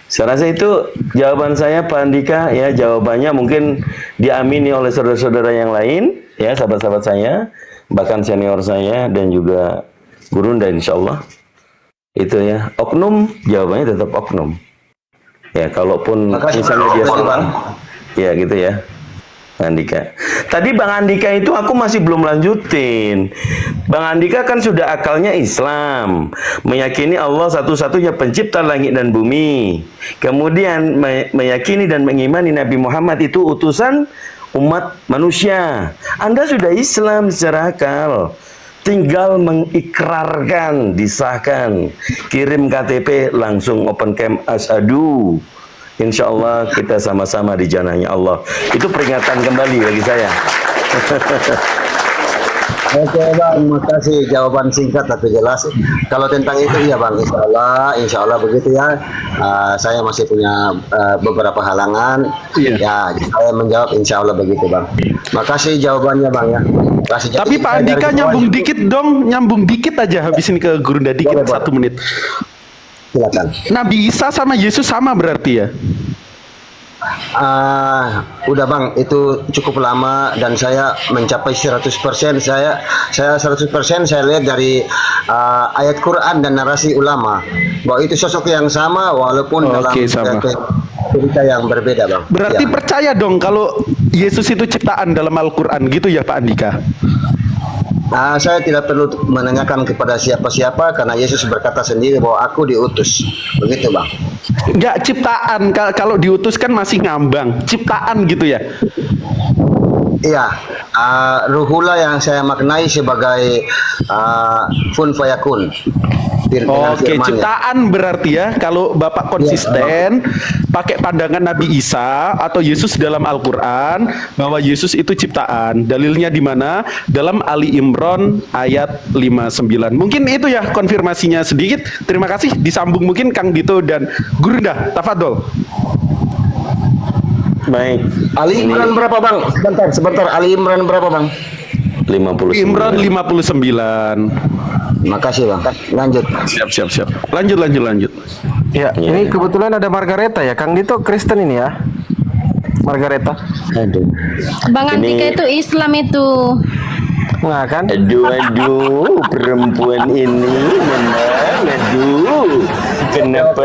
Saya rasa itu jawaban saya, Pak Andika. Ya, jawabannya mungkin diamini oleh saudara-saudara yang lain, ya, sahabat-sahabat saya, bahkan senior saya dan juga Gurunda, insya Allah. Itu ya, oknum, jawabannya tetap oknum. Ya, kalaupun misalnya dia salah, ya gitu ya, Bang Andika. Tadi Bang Andika itu aku masih belum lanjutin. Bang Andika kan sudah akalnya Islam, meyakini Allah satu-satunya pencipta langit dan bumi. Kemudian meyakini dan mengimani Nabi Muhammad itu utusan umat manusia. Anda sudah Islam secara akal. Tinggal mengikrarkan, disahkan, kirim KTP, langsung open camp asyhadu. Insya Allah kita sama-sama di janahnya Allah. Itu peringatan kembali bagi saya. Oke Bang, makasih jawaban singkat tapi jelas. Kalau tentang itu ya Bang, insya Allah begitu ya. Saya masih punya beberapa halangan. Ya, saya menjawab insya Allah begitu Bang. Makasih jawabannya Bang ya. Makasih. Tapi Pak Andika nyambung dikit aja, habisin ke Gurunda dikit. Boleh, 1 menit. Silakan. Nabi Isa sama Yesus sama berarti ya? Udah Bang, itu cukup lama dan saya mencapai 100%. Saya 100% saya lihat dari ayat Quran dan narasi ulama bahwa itu sosok yang sama walaupun dalam cerita yang berbeda Bang. Berarti Ya. percaya dong kalau Yesus itu ciptaan dalam Al-Quran gitu ya Pak Andika? Saya tidak perlu menanyakan kepada siapa-siapa karena Yesus berkata sendiri bahwa aku diutus. Begitu Bang. Enggak, ciptaan. Kalau diutus kan masih ngambang. Ciptaan gitu ya? Iya. Ruhullah yang saya maknai sebagai kun fayakun. Oke, ciptaan berarti ya. Kalau Bapak konsisten pakai pandangan Nabi Isa atau Yesus dalam Al-Quran bahwa Yesus itu ciptaan. Dalilnya di mana? Dalam Ali Imran ayat 59. Mungkin itu ya konfirmasinya sedikit. Terima kasih. Disambung mungkin Kang Dito dan Gurunda. Tafadol. Baik. Ali Imran berapa Bang? Sebentar. Ali Imran berapa Bang? 59. Imran 59. Makasih Bang. Lanjut. Siap. Lanjut. Ya, ini kebetulan ada Margareta ya. Kang Dito Kristen ini ya. Margareta. Aduh. Bang Andika itu Islam itu. Nggak kan? Aduh, perempuan ini memang, aduh, kenapa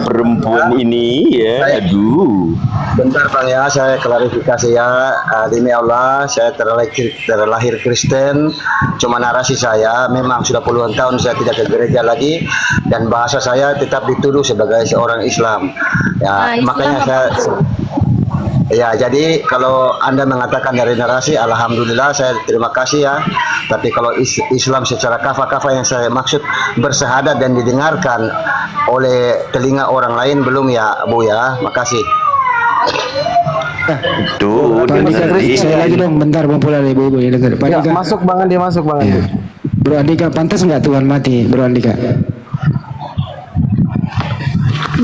perempuan ini ya, aduh. Bentar Bang ya, saya klarifikasi ya. Demi Allah, saya terlahir Kristen. Cuma narasi saya, memang sudah puluhan tahun saya tidak ke gereja lagi, dan bahasa saya tetap dituduh sebagai seorang Islam. Ya, Islam makanya apa? saya. Ya, jadi kalau Anda mengatakan dari narasi, alhamdulillah saya terima kasih ya. Tapi kalau Islam secara kafah-kafah yang saya maksud bersahadat dan didengarkan oleh telinga orang lain belum ya, Bu ya. Makasih. Tuh, Pak Andika, saya lagi dong, bentar memulai ibu-ibu ya dengar. Pak Ya, Andika, masuk Bang Andi, masuk Bang Andi. Bro Andika, pantas nggak Tuhan mati, Bro Andika?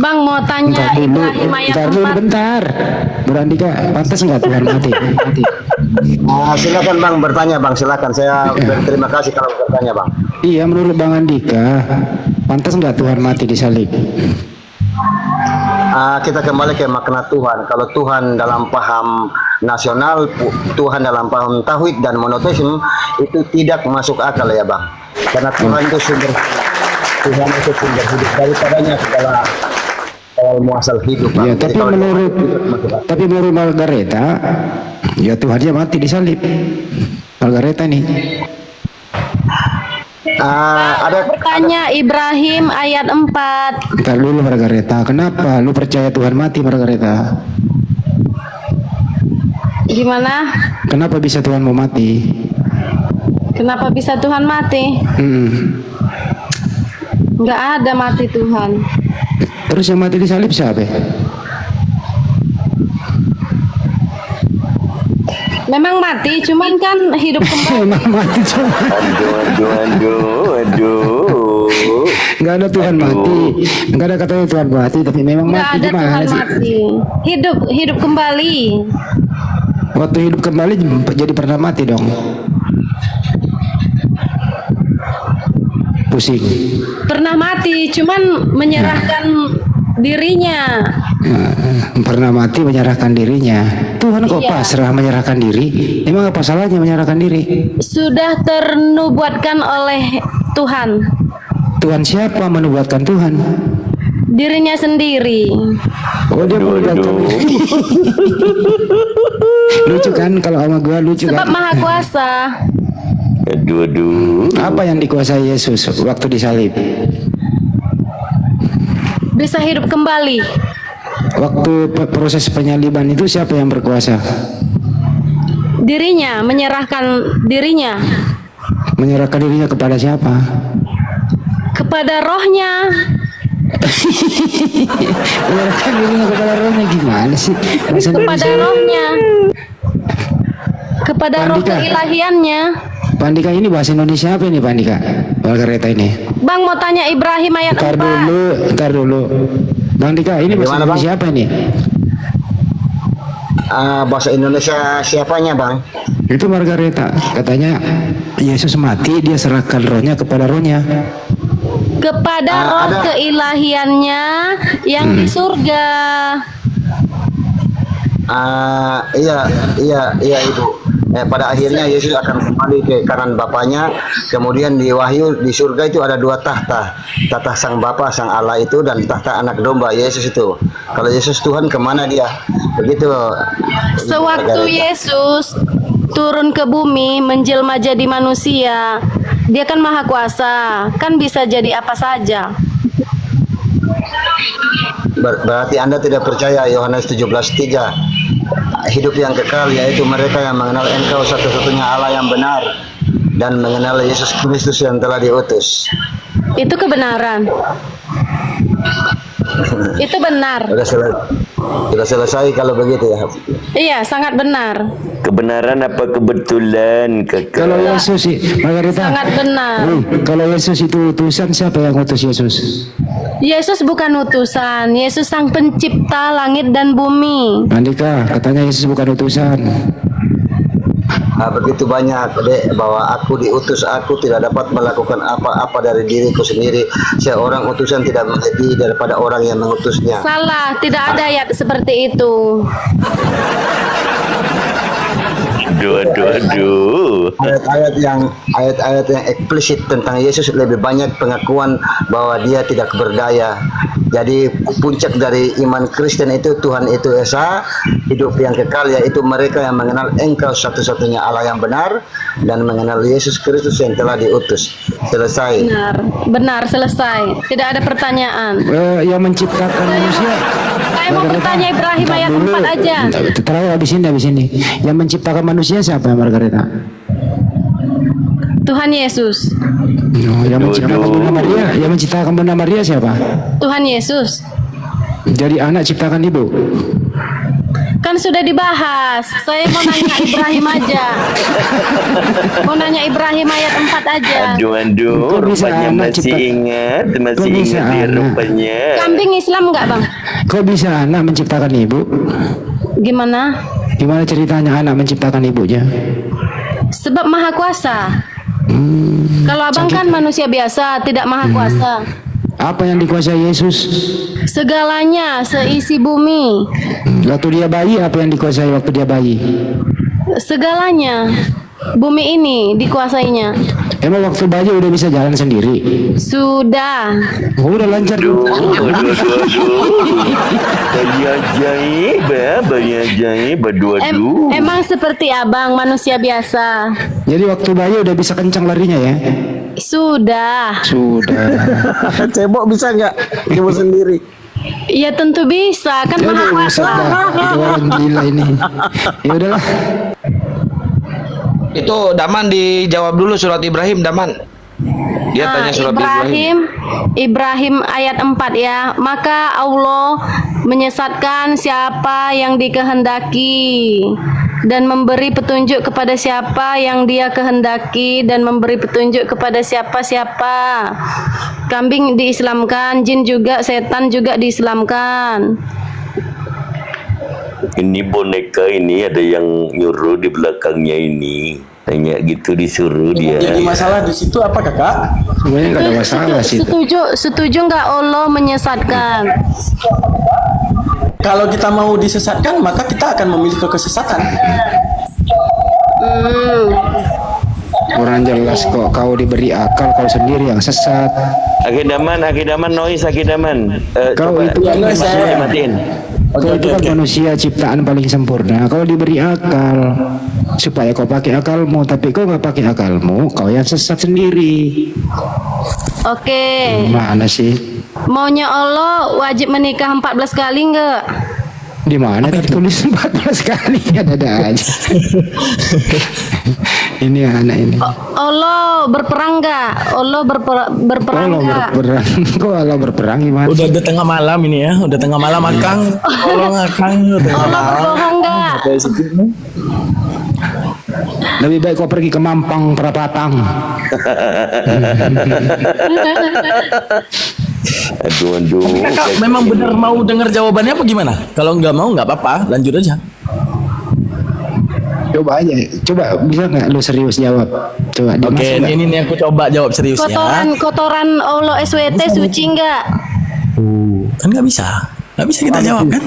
Bang mau tanya Ibrahim ayat bentar dulu, 4. bentar. Bro Andika, pantas nggak Tuhan mati? Silakan Bang bertanya Bang, silakan. Saya berterima kasih kalau bertanya Bang. Iya, menurut Bang Andika, pantas nggak Tuhan mati disalib? Kita kembali ke makna Tuhan. Kalau Tuhan dalam paham nasional, Tuhan dalam paham tauhid dan monoteisme itu tidak masuk akal ya Bang. Karena Tuhan itu sumber hidup, daripadanya segala muasal hidup Bang. Ya, Jadi kalau tapi menurut Margareta, ya Tuhannya mati disalib. Margareta nih. ada Bertanya Ibrahim ayat 4. Bentar dulu Margareta, kenapa lu percaya Tuhan mati Margareta? Gimana? Kenapa bisa Tuhan mau mati? Kenapa bisa Tuhan mati? Nggak ada mati Tuhan. Terus yang mati disalib siapa? Memang mati, cuman kan hidup kembali. Emang mati cuma. Aduh. Nggak ada Tuhan mati, nggak ada katanya Tuhan mati, tapi memang Nggak mati ada gimana Tuhan sih? mati. Hidup kembali. Waktu hidup kembali jadi pernah mati dong. Pusing. Pernah mati, cuman menyerahkan dirinya. Pernah mati menyerahkan dirinya. Tuhan kok Iya. pasrah menyerahkan diri? Emang apa salahnya menyerahkan diri? Sudah ternubuatkan oleh Tuhan. Tuhan siapa menubuatkan Tuhan? Dirinya sendiri. Oh dia menubuatkan. Lucu kan kalau sama gua lucu Sebab kan? Maha Kuasa. Aduh. Apa yang dikuasai Yesus waktu disalib? Bisa hidup kembali. Waktu proses penyaliban itu siapa yang berkuasa? Dirinya, menyerahkan dirinya Menyerahkan dirinya kepada siapa? kepada rohnya. Menyerahkan dirinya kepada rohnya gimana sih? Bahasa Kepada Indonesia. rohnya. Kepada roh Pandika. keilahiannya. Pak Andika ini bahasa Indonesia apa ini Pak Andika? Margareta ini. Bang mau tanya Ibrahim ayat 4. Ntar dulu. Bang Andika ini bahasa Gimana, Bang? Indonesia apa ini? bahasa Indonesia siapanya Bang? Itu Margareta. Katanya Yesus mati, dia serahkan rohnya kepada rohnya. Kepada roh ada. keilahiannya yang di surga. Iya Ibu. Pada akhirnya Yesus akan kembali ke kanan Bapaknya. Kemudian di Wahyu di surga itu ada dua tahta, tahta Sang Bapa, Sang Allah itu, dan tahta Anak Domba Yesus itu. Kalau Yesus Tuhan kemana dia? Begitu. Sewaktu Yesus turun ke bumi menjelma jadi manusia, dia kan maha kuasa, kan bisa jadi apa saja. Berarti Anda tidak percaya Yohanes 17:3, hidup yang kekal yaitu mereka yang mengenal Engkau satu-satunya Allah yang benar dan mengenal Yesus Kristus yang telah diutus. Itu kebenaran. Itu benar. Sudah selesai kalau begitu ya. Iya, sangat benar. Kebenaran apa kebetulan, Kalau kakak? Yesus sih, Margareta. Sangat benar. Kalau Yesus itu utusan, siapa yang utus Yesus? Yesus bukan utusan. Yesus sang pencipta langit dan bumi. Andika, katanya Yesus bukan utusan. begitu banyak, Dek, bahwa aku diutus, aku tidak dapat melakukan apa-apa dari diriku sendiri. Seorang utusan tidak melebihi daripada orang yang mengutusnya. Salah, tidak ada ayat seperti itu. Aduh. Ayat-ayat yang eksplisit tentang Yesus lebih banyak pengakuan bahwa dia tidak berdaya. Jadi puncak dari iman Kristen itu Tuhan itu Esa, hidup yang kekal, yaitu mereka yang mengenal Engkau satu-satunya Allah yang benar dan mengenal Yesus Kristus yang telah diutus. Selesai. Benar, selesai. Tidak ada pertanyaan. Yang menciptakan manusia. Saya mau bertanya Ibrahim ayat 4 aja. Terakhir habis ini. Yang menciptakan manusia siapa, Margareta? Tuhan Yesus. Oh, yang menciptakan Bunda Maria, Bunda Maria siapa? Tuhan Yesus. Jadi anak ciptakan ibu. Kan sudah dibahas. Saya mau nanya Ibrahim aja. Mau nanya Ibrahim ayat 4 aja. Aduh, rupanya masih ingat dia rupanya. Kambing Islam enggak, Bang? Kok bisa anak menciptakan ibu? Gimana? Gimana ceritanya anak menciptakan ibunya? Sebab maha kuasa. Kalau abang kan manusia biasa, tidak maha kuasa. Apa yang dikuasai Yesus? Segalanya, seisi bumi. Waktu dia bayi, apa yang dikuasai waktu dia bayi? Segalanya. Bumi ini dikuasainya. Emang waktu bayi udah bisa jalan sendiri? Sudah. Oh, udah lancar. Bayi ajaib, Emang seperti abang, manusia biasa. Jadi waktu bayi udah bisa kencang larinya ya? Sudah. Cebok bisa nggak? Cebok sendiri. Ya tentu bisa, kan maha kuasa. Itu orang gila ini. Ya udahlah. Itu Daman dijawab dulu surat Ibrahim, Daman. Dia tanya surat Ibrahim. Ibrahim ayat 4 ya. Maka Allah menyesatkan siapa yang dikehendaki dan memberi petunjuk kepada siapa yang dia kehendaki dan memberi petunjuk kepada siapa-siapa. Kambing diislamkan, jin juga, setan juga diislamkan. Ini boneka ini ada yang nyuruh di belakangnya ini. Tanya gitu disuruh dia. Jadi masalah di situ apa, Kakak? Sebenarnya nggak ada masalah sih. Setuju nggak Allah menyesatkan? Kalau kita mau disesatkan, maka kita akan memilih ke kesesatan. Orang jelas kok kau diberi akal, kau sendiri yang sesat. Akidaman, noise, akidaman. Kau coba, itu kan matiin. Kau itu kan manusia ciptaan paling sempurna. Kau diberi akal supaya kau pakai akalmu, tapi kau nggak pakai akalmu, kau yang sesat sendiri. Oke. Mana sih? Maunya Allah wajib menikah 14 kali enggak? Di mana tertulis 14 kali? Ada aja. Ini anak ini. Allah berperang enggak? Allah berperang enggak? Berperang. Kok Allah berperang gimana? Udah tengah malam ini ya, udah tengah malam Akang. Tolong Akang. Allah berbohong enggak? Lebih baik kau pergi ke Mampang Perapatan. Aduh. Kakak memang benar mau dengar jawabannya apa gimana? Kalau nggak mau nggak apa-apa, lanjut aja. Coba aja, bisa nggak lu serius jawab? Coba. Oke, ini nih aku coba jawab serius ya. Kotoran Allah SWT suci enggak? Kan nggak bisa kita jawab kan?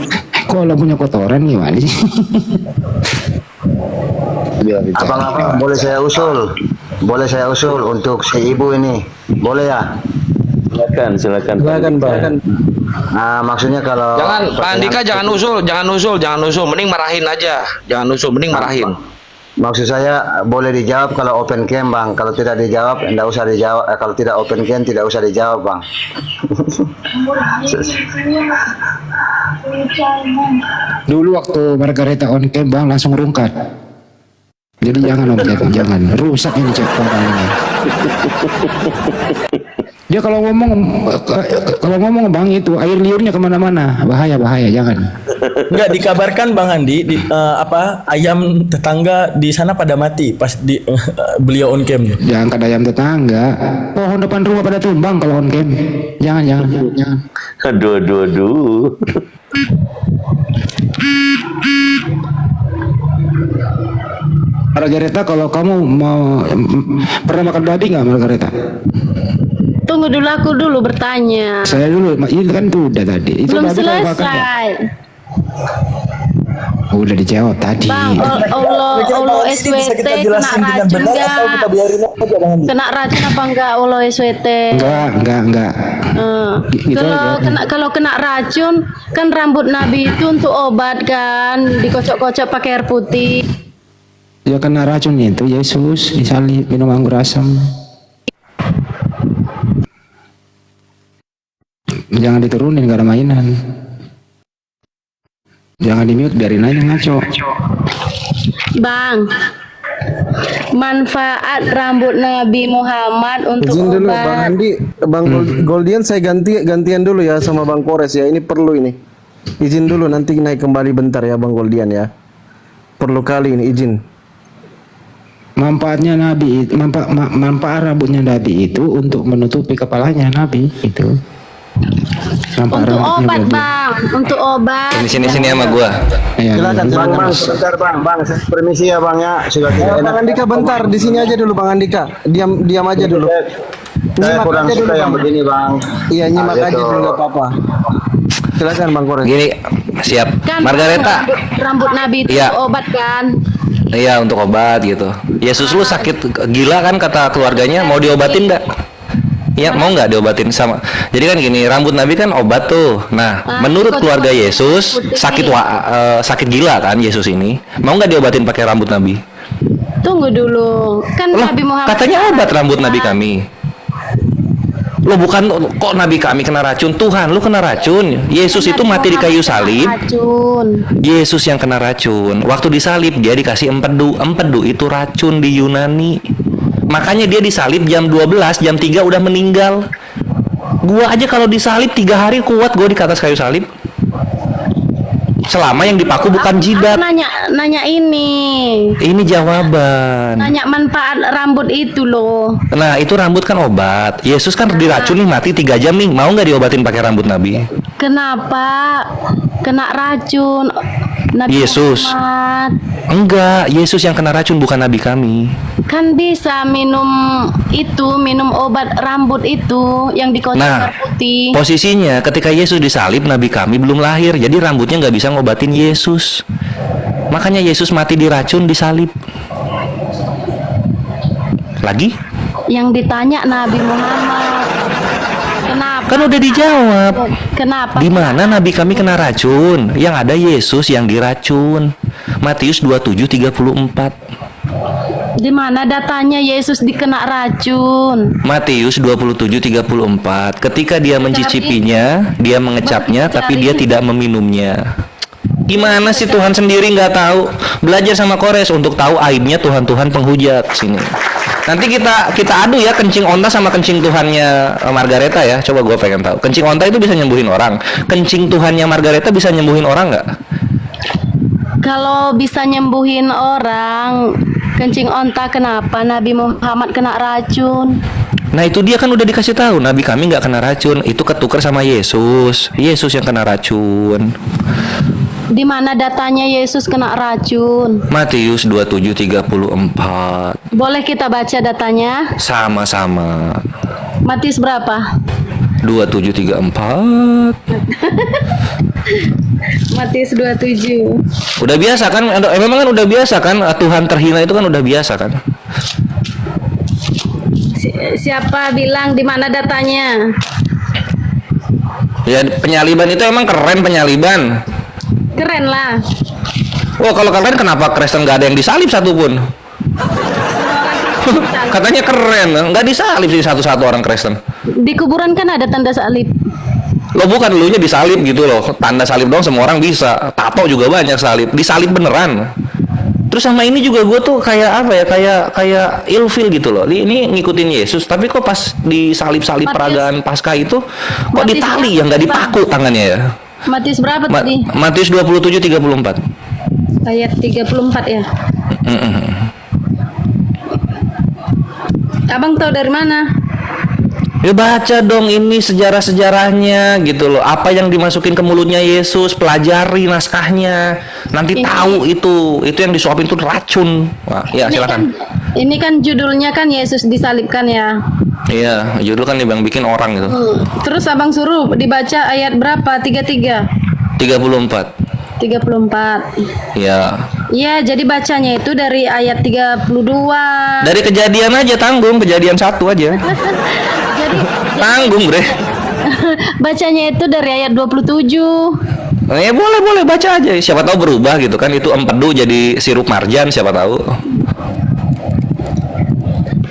Kok Allah punya kotoran gimana sih? Abang-abang, boleh saya usul untuk si ibu ini, boleh ya? Silakan. Nah, maksudnya kalau Pak Andika jangan usul, mending marahin aja. Jangan usul, mending marahin. Maksud saya boleh dijawab kalau open cam, Bang. Kalau tidak dijawab, enggak usah dijawab. Kalau tidak open cam, tidak usah dijawab, Bang. Dulu waktu Margareta on cam, Bang, langsung rungkat. Jadi jangan om, jangan. Rusak ini cek ini. Dia kalau ngomong Bang, itu air liurnya kemana-mana, bahaya, jangan. Enggak, dikabarkan Bang Andi ayam tetangga di sana pada mati pas beliau on cam. Jangan ayam tetangga, pohon depan rumah pada tumbang kalau on cam. Jangan. Aduh. Margareta, kalau kamu mau pernah makan babi nggak, Margareta? Tunggu dulu, aku dulu bertanya. Saya dulu, ini kan tuh udah tadi. Itu Belum babi kamu makan nggak? selesai. Udah dijawab tadi. Bang, Allah SWT kena racun enggak? Kena racun apa enggak Allah SWT? Enggak. Gitu Kalau kena racun kan rambut Nabi itu untuk obat kan, dikocok-kocok pakai air putih. Ya kena racun itu Yesus disalib minum anggur asam. Jangan diturunin, gak ada mainan. Jangan di mute, biarin aja ngaco. Bang, manfaat rambut Nabi Muhammad untuk Izin dulu obat. Bang Andi, Bang Goldian saya gantian dulu ya sama Bang Kores ya. Ini perlu ini. Izin dulu, nanti naik kembali bentar ya Bang Goldian ya. Perlu kali ini izin. Manfaatnya Nabi, manfaat rambutnya Nabi itu untuk menutupi kepalanya Nabi itu. Manfaat Untuk rambutnya obat Nabi. bang, untuk obat. Sini sama gua. Iya, Silakan iya. bang, sebentar bang, saya permisi ya bang ya, sudah tidak enak. Bang Andika bentar, di sini aja dulu Bang Andika. Diam aja dulu. Saya Nyimak kurang aja dulu, suka yang Bang. begini bang. Iya, nyimak Gitu. aja dulu nggak apa-apa. Silakan Bang Kores. Gini, siap. Kan Margareta. rambut Nabi itu Iya. obat kan. Iya, untuk obat gitu. Yesus lu sakit gila kan kata keluarganya, mau diobatin nggak? Ya mau nggak diobatin sama. Jadi kan gini, rambut Nabi kan obat tuh. Nah, menurut keluarga Yesus sakit gila kan Yesus ini. Mau nggak diobatin pakai rambut Nabi? Tunggu dulu, kan Loh, Nabi Muhammad katanya obat rambut Nabi kami. Lo bukan kok Nabi kami kena racun, Tuhan lu kena racun. Yesus itu mati di kayu salib. racun. Yesus yang kena racun. Waktu disalib dia dikasih empedu. Empedu itu racun di Yunani. Makanya dia disalib jam 12, jam 3 udah meninggal. Gua aja kalau disalib 3 hari kuat gua di atas kayu salib. Selama yang dipaku bukan jidat. Aku nanya ini. Ini jawaban. Nanya manfaat rambut itu loh. Nah, itu rambut kan obat. Yesus kan diracun nih, mati 3 jam nih. Mau nggak diobatin pakai rambut Nabi? Kenapa kena racun? Nabi Yesus. Muhammad. Enggak, Yesus yang kena racun bukan Nabi kami. Kan bisa minum obat rambut itu yang dikocok Nah, air putih. posisinya ketika Yesus disalib, Nabi kami belum lahir. Jadi rambutnya nggak bisa ngobatin Yesus. Makanya Yesus mati diracun, disalib. Lagi? Yang ditanya Nabi Muhammad. Kenapa? Kan udah dijawab. Kenapa? Di mana Nabi kami kena racun? Yang ada Yesus yang diracun. Matius 27:34. Di mana datanya Yesus dikena racun? Matius 27:34. Ketika dia mencicipinya, dia mengecapnya, tapi dia tidak meminumnya. Gimana sih Tuhan sendiri nggak tahu? Belajar sama Kores untuk tahu aibnya Tuhan penghujat sini. Nanti kita adu ya kencing onta sama kencing Tuhannya Margareta ya. Coba gue pengen tahu. Kencing onta itu bisa nyembuhin orang. Kencing Tuhannya Margareta bisa nyembuhin orang nggak? Kalau bisa nyembuhin orang, kencing onta kenapa Nabi Muhammad kena racun? Nah itu dia kan udah dikasih tahu. Nabi kami nggak kena racun. Itu ketuker sama Yesus. Yesus yang kena racun. Di mana datanya Yesus kena racun? Matius 27:34. Boleh kita baca datanya? Sama-sama. Matius berapa? 27:34. Matius 27. Udah biasa kan? Memang kan udah biasa kan? Tuhan terhina itu kan udah biasa kan? Siapa bilang di mana datanya? Ya penyaliban itu emang keren penyaliban. Keren lah. Wah kalau keren kenapa Kristen nggak ada yang disalib satupun? Katanya keren, nggak disalib sih satu-satu orang Kristen. Di kuburan kan ada tanda salib. Lo bukan elunya disalib gitu loh. Tanda salib dong semua orang bisa. Tato juga banyak salib. Disalib beneran. Terus sama ini juga gue tuh kayak apa ya? Kayak ilfil gitu loh. Ini ngikutin Yesus, tapi kok pas disalib-salib peragaan Paskah itu kok ditali yang nggak dipaku tangannya ya? Matius berapa tadi? Matius 27:34. Ayat 34 ya. Abang tahu dari mana? Ya baca dong ini sejarah-sejarahnya gitu loh. Apa yang dimasukin ke mulutnya Yesus, pelajari naskahnya. Nanti tahu itu yang disuapin itu racun. Wah, ya silakan. Ini kan judulnya kan Yesus disalibkan ya. Iya, judul kan Bang bikin orang gitu. Terus abang suruh dibaca ayat berapa? 33. 34. 34. Ya. Iya, jadi bacanya itu dari ayat 32. Dari kejadian aja tanggung, kejadian 1 aja. Jadi Tanggung, Bre. bacanya itu dari ayat 27. Ya boleh baca aja. Siapa tahu berubah gitu kan. Itu empedu jadi sirup marjan, siapa tahu.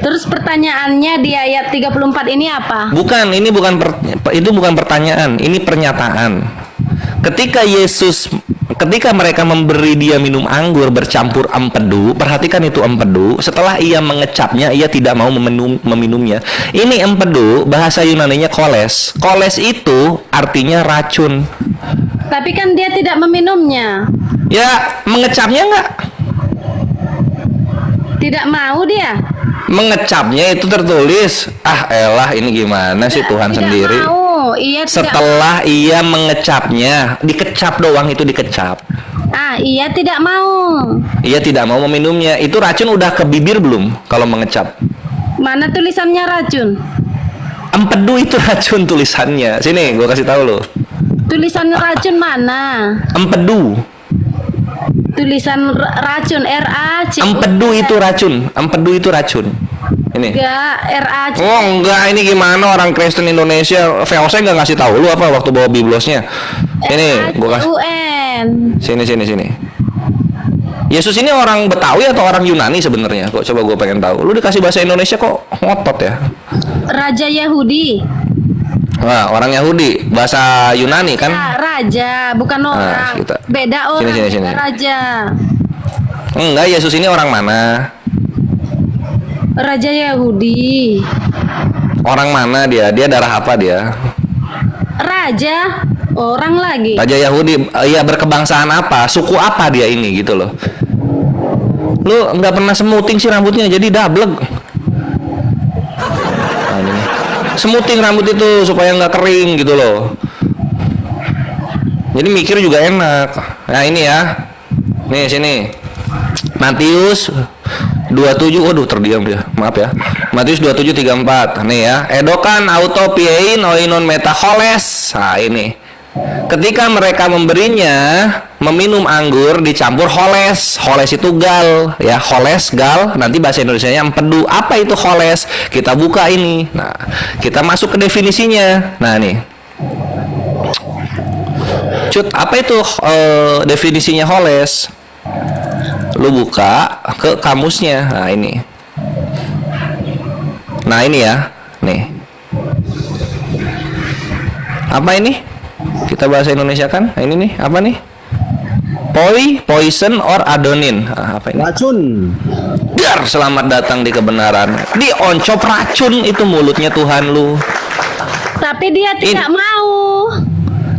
Terus pertanyaannya di ayat 34 ini apa? Bukan, itu bukan pertanyaan, ini pernyataan. Ketika mereka memberi dia minum anggur bercampur empedu, perhatikan itu empedu. Setelah ia mengecapnya, ia tidak mau meminumnya. Ini empedu, bahasa Yunaninya koles. Koles itu artinya racun. Tapi kan dia tidak meminumnya. Ya, mengecapnya enggak? Tidak mau dia. Mengecapnya itu tertulis. Ah, elah ini gimana sih Tuhan Tidak sendiri. mau. Ia tidak Setelah ia mengecapnya, dikecap doang itu dikecap. ia tidak mau. Ia tidak mau meminumnya. Itu racun udah ke bibir belum kalau mengecap? Mana tulisannya racun? Empedu itu racun tulisannya. Sini, gua kasih tahu lo. Tulisan racun mana? Empedu. Tulisan racun RAC. Empedu itu racun. Empedu itu racun. Ini. Enggak, RAC. Oh enggak, ini gimana orang Kristen Indonesia? VOC nggak ngasih tahu lu apa waktu bawa biblosnya? Ini, gua kasih. UN. Sini. Yesus ini orang Betawi atau orang Yunani sebenarnya? Kok coba gue pengen tahu. Lu dikasih bahasa Indonesia kok ngotot ya? Raja Yahudi. Wah, orang Yahudi, bahasa Yunani kan? Raja, bukan orang. Beda orang. Sini. Raja. Enggak, Yesus ini orang mana? Raja Yahudi. Orang mana dia? Dia darah apa dia? Raja. Orang lagi. Raja Yahudi. Iya, berkebangsaan apa? Suku apa dia ini gitu loh. Lu nggak pernah semuting sih rambutnya, jadi dablek. Nah, ini. Semuting rambut itu supaya nggak kering gitu loh. Jadi mikir juga enak. Nah ini ya. Nih sini. Matius 27, waduh terdiam dia, maaf ya. Matius 27:34. Nih ya. Edokan auto piein oinon metaholes. Nah ini. Ketika mereka memberinya meminum anggur dicampur holes. Holes itu gal, ya holes gal. Nanti bahasa Indonesianya empedu. Apa itu holes? Kita buka ini. Nah, kita masuk ke definisinya. Nah nih. Cut, apa itu definisinya holes? Lu buka ke kamusnya. Nah ini. Nah ini ya. Nih. Apa ini? Kita bahasa Indonesia kan? Nah, ini nih, apa nih? Poison or adonin. Ah, apa ini? Racun. Dar, selamat datang di kebenaran. Dioncop racun itu mulutnya Tuhan lu. Tapi dia tidak mau.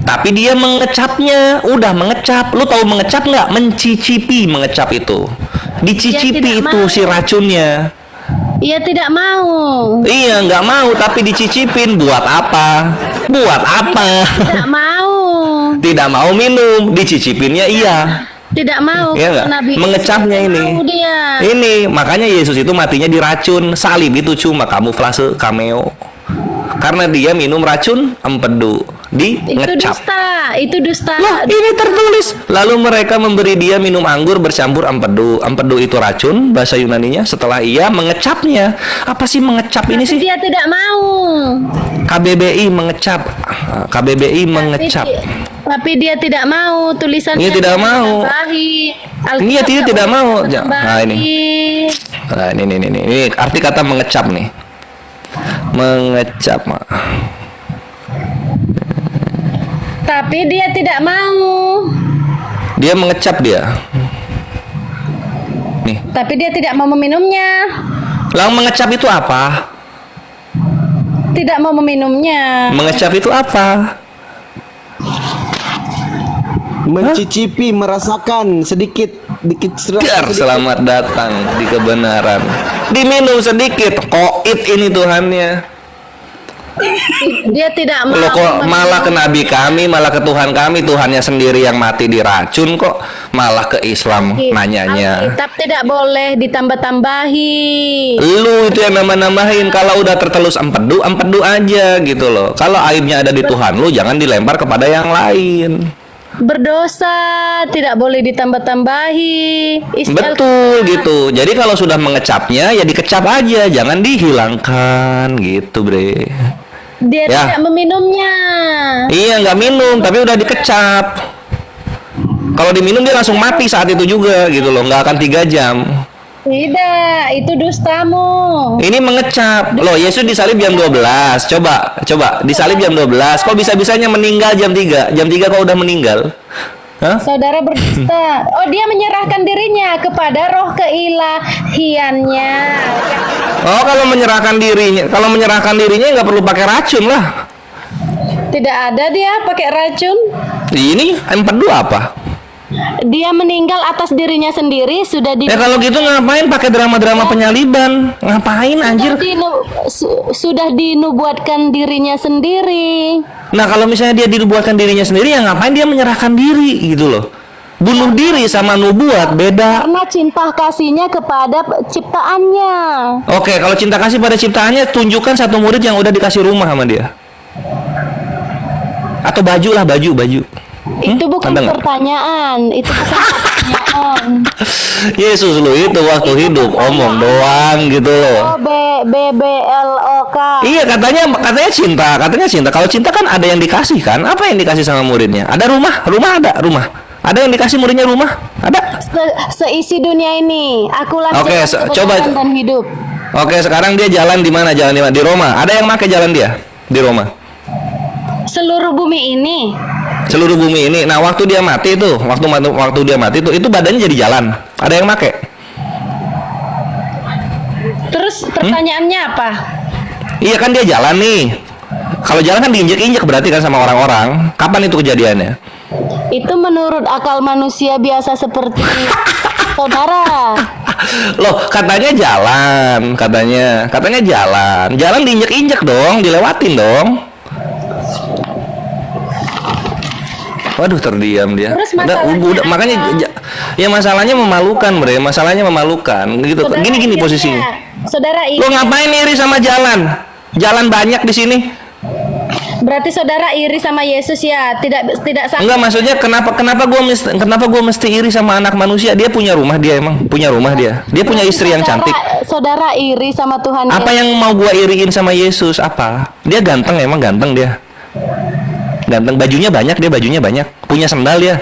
Tapi dia mengecapnya, udah mengecap. Lu tahu mengecap nggak? Mencicipi mengecap itu. Dicicipi itu si racunnya. Ia tidak mau. Iya, nggak mau, tapi dicicipin. Buat apa? Buat apa? Tidak mau. Tidak mau minum, dicicipinnya iya. Tidak mau. Iya nggak? Mengecapnya ini. Ini makanya Yesus itu matinya diracun. Salib itu cuma kamuflase, cameo. Karena dia minum racun empedu, ngecap. Itu dusta. Loh, ini tertulis. Lalu mereka memberi dia minum anggur bercampur empedu. Empedu itu racun bahasa Yunaninya. Setelah ia mengecapnya. Apa sih mengecap ini sih? Dia tidak mau. KBBI mengecap. KBBI mengecap. Tapi dia tidak mau. Tulisannya dia tidak mau. Iya, dia tidak mau. Nah ini. Nah ini arti kata mengecap nih. Mengecap. Tapi dia tidak mau. Dia mengecap dia. Nih. Tapi dia tidak mau meminumnya. Lalu mengecap itu apa? Tidak mau meminumnya. Mengecap itu apa? Mencicipi, merasakan sedikit Dar, selamat datang di kebenaran. Diminum sedikit, koit ini Tuhannya. Dia tidak mau. Loh kok malah ke Nabi kami, malah ke Tuhan kami, Tuhannya sendiri yang mati diracun kok malah ke Islam nanyanya. Alkitab tidak boleh ditambah-tambahi. Lu itu yang nambah-nambahin. Kalau udah tertelus empedu aja gitu loh. Kalau aibnya ada di Tuhan lu, jangan dilempar kepada yang lain. Berdosa, tidak boleh ditambah-tambahi. Betul gitu. Jadi kalau sudah mengecapnya ya dikecap aja, jangan dihilangkan gitu, Bre. Dia Ya. tidak meminumnya. Iya, nggak minum, tapi udah dikecap. Kalau diminum dia langsung mati saat itu juga gitu loh, nggak akan 3 jam. Tidak, itu dustamu. Ini mengecap. Loh, Yesus disalib jam 12. Coba disalib jam 12. Kok bisa-bisanya meninggal jam 3? Jam 3 kok udah meninggal? Hah? Saudara berdusta. Oh, dia menyerahkan dirinya kepada roh keilahiannya. Oh, kalau menyerahkan dirinya nggak perlu pakai racun lah. Tidak ada dia pakai racun. Ini empedu apa? Dia meninggal atas dirinya sendiri, sudah Ya kalau gitu ngapain pakai drama-drama penyaliban? Ngapain anjir? Sudah dinubuatkan dirinya sendiri. Nah kalau misalnya dia dinubuatkan dirinya sendiri, ya ngapain dia menyerahkan diri gitu loh? Bunuh diri sama nubuat beda. Karena cinta kasihnya kepada ciptaannya. Oke, kalau cinta kasih pada ciptaannya, tunjukkan satu murid yang udah dikasih rumah sama dia. Atau baju lah, baju. Itu bukan Anda nggak? pertanyaan. Itu bukan pertanyaan. Yesus lu itu waktu hidup omong doang gitu loh. Oh, BBLOK. Iya katanya cinta. Kalau cinta kan ada yang dikasih kan? Apa yang dikasih sama muridnya? Ada rumah ada rumah. Ada yang dikasih muridnya rumah? Ada. Seisi dunia ini, akulah Oke, coba. dan hidup. Oke, sekarang dia jalan di mana? Di Roma. Ada yang pakai jalan dia di Roma? Seluruh bumi ini. Seluruh bumi ini. Nah, waktu dia mati itu, waktu dia mati itu badannya jadi jalan. Ada yang pakai? Terus pertanyaannya apa? Iya kan dia jalan nih. Kalau jalan kan diinjek-injek berarti kan sama orang-orang. Kapan itu kejadiannya? Itu menurut akal manusia biasa seperti saudara. Loh, katanya jalan. Jalan diinjek-injek dong, dilewatin dong. Waduh, terdiam dia. Terus Udah, makanya ya masalahnya memalukan, Bre. Masalahnya memalukan gitu. Saudara Gini iri posisinya. ya. Saudara iri. Lo ngapain iri sama jalan? Jalan banyak di sini. Berarti saudara iri sama Yesus ya? Tidak sama. Enggak, maksudnya kenapa gua mesti iri sama anak manusia? Dia punya rumah, dia emang punya rumah dia. Dia punya istri yang cantik. Saudara iri sama Tuhan. Apa yang mau gua iriin sama Yesus? Apa? Dia ganteng, emang ganteng dia. Ganteng, bajunya banyak, punya sendal dia.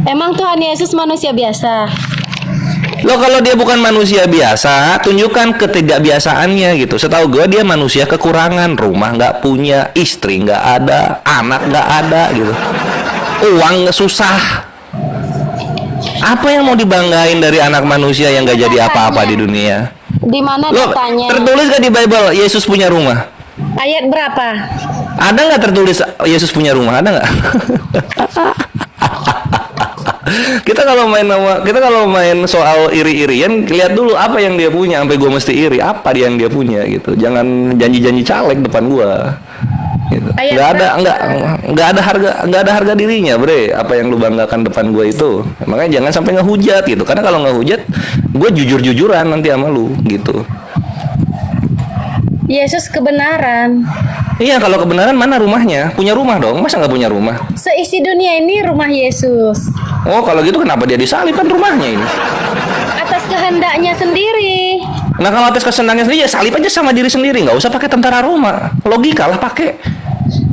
Emang Tuhan Yesus manusia biasa? Loh, kalau dia bukan manusia biasa, tunjukkan ketidakbiasaannya gitu. Setahu gue dia manusia kekurangan, rumah nggak punya, istri nggak ada, anak nggak ada gitu. Uang susah. Apa yang mau dibanggain dari anak manusia yang nggak jadi apa-apa di dunia? Di mana Loh, datanya? tertulis gak di Bible Yesus punya rumah? Ayat berapa? Ada nggak tertulis Yesus punya rumah? Ada nggak? kita kalau main soal iri-irian, lihat dulu apa yang dia punya sampai gue mesti iri. Apa yang dia punya gitu. Jangan janji-janji caleg depan gue. Gitu. Nggak ada harga dirinya, Bre. Apa yang lu banggakan depan gue itu. Makanya jangan sampai ngehujat gitu. Karena kalau ngehujat, gue jujur-jujuran nanti sama lu gitu. Yesus kebenaran. Iya, kalau kebenaran mana rumahnya? Punya rumah dong, masa nggak punya rumah? Seisi dunia ini rumah Yesus. Oh, kalau gitu kenapa dia disalib? Kan rumahnya ini. Atas kehendaknya sendiri. Nah, kalau atas kesenangannya sendiri, ya salib aja sama diri sendiri. Nggak usah pakai tentara Roma. Logika lah pakai.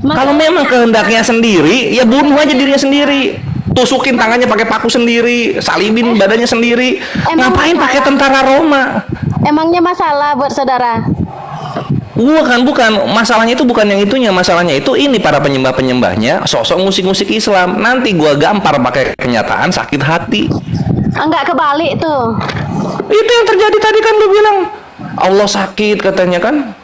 Kalau memang kehendaknya sendiri, ya bunuh aja dirinya sendiri. Tusukin tangannya pakai paku sendiri, salibin badannya sendiri. Ngapain pakai tentara Roma? Emangnya masalah buat saudara? Bukan. Masalahnya itu bukan yang itunya. Masalahnya itu ini para penyembah-penyembahnya sosok musik-musik Islam. Nanti gua gampar pakai kenyataan sakit hati. Enggak kebalik tuh. Itu yang terjadi tadi kan lu bilang. Allah sakit katanya kan.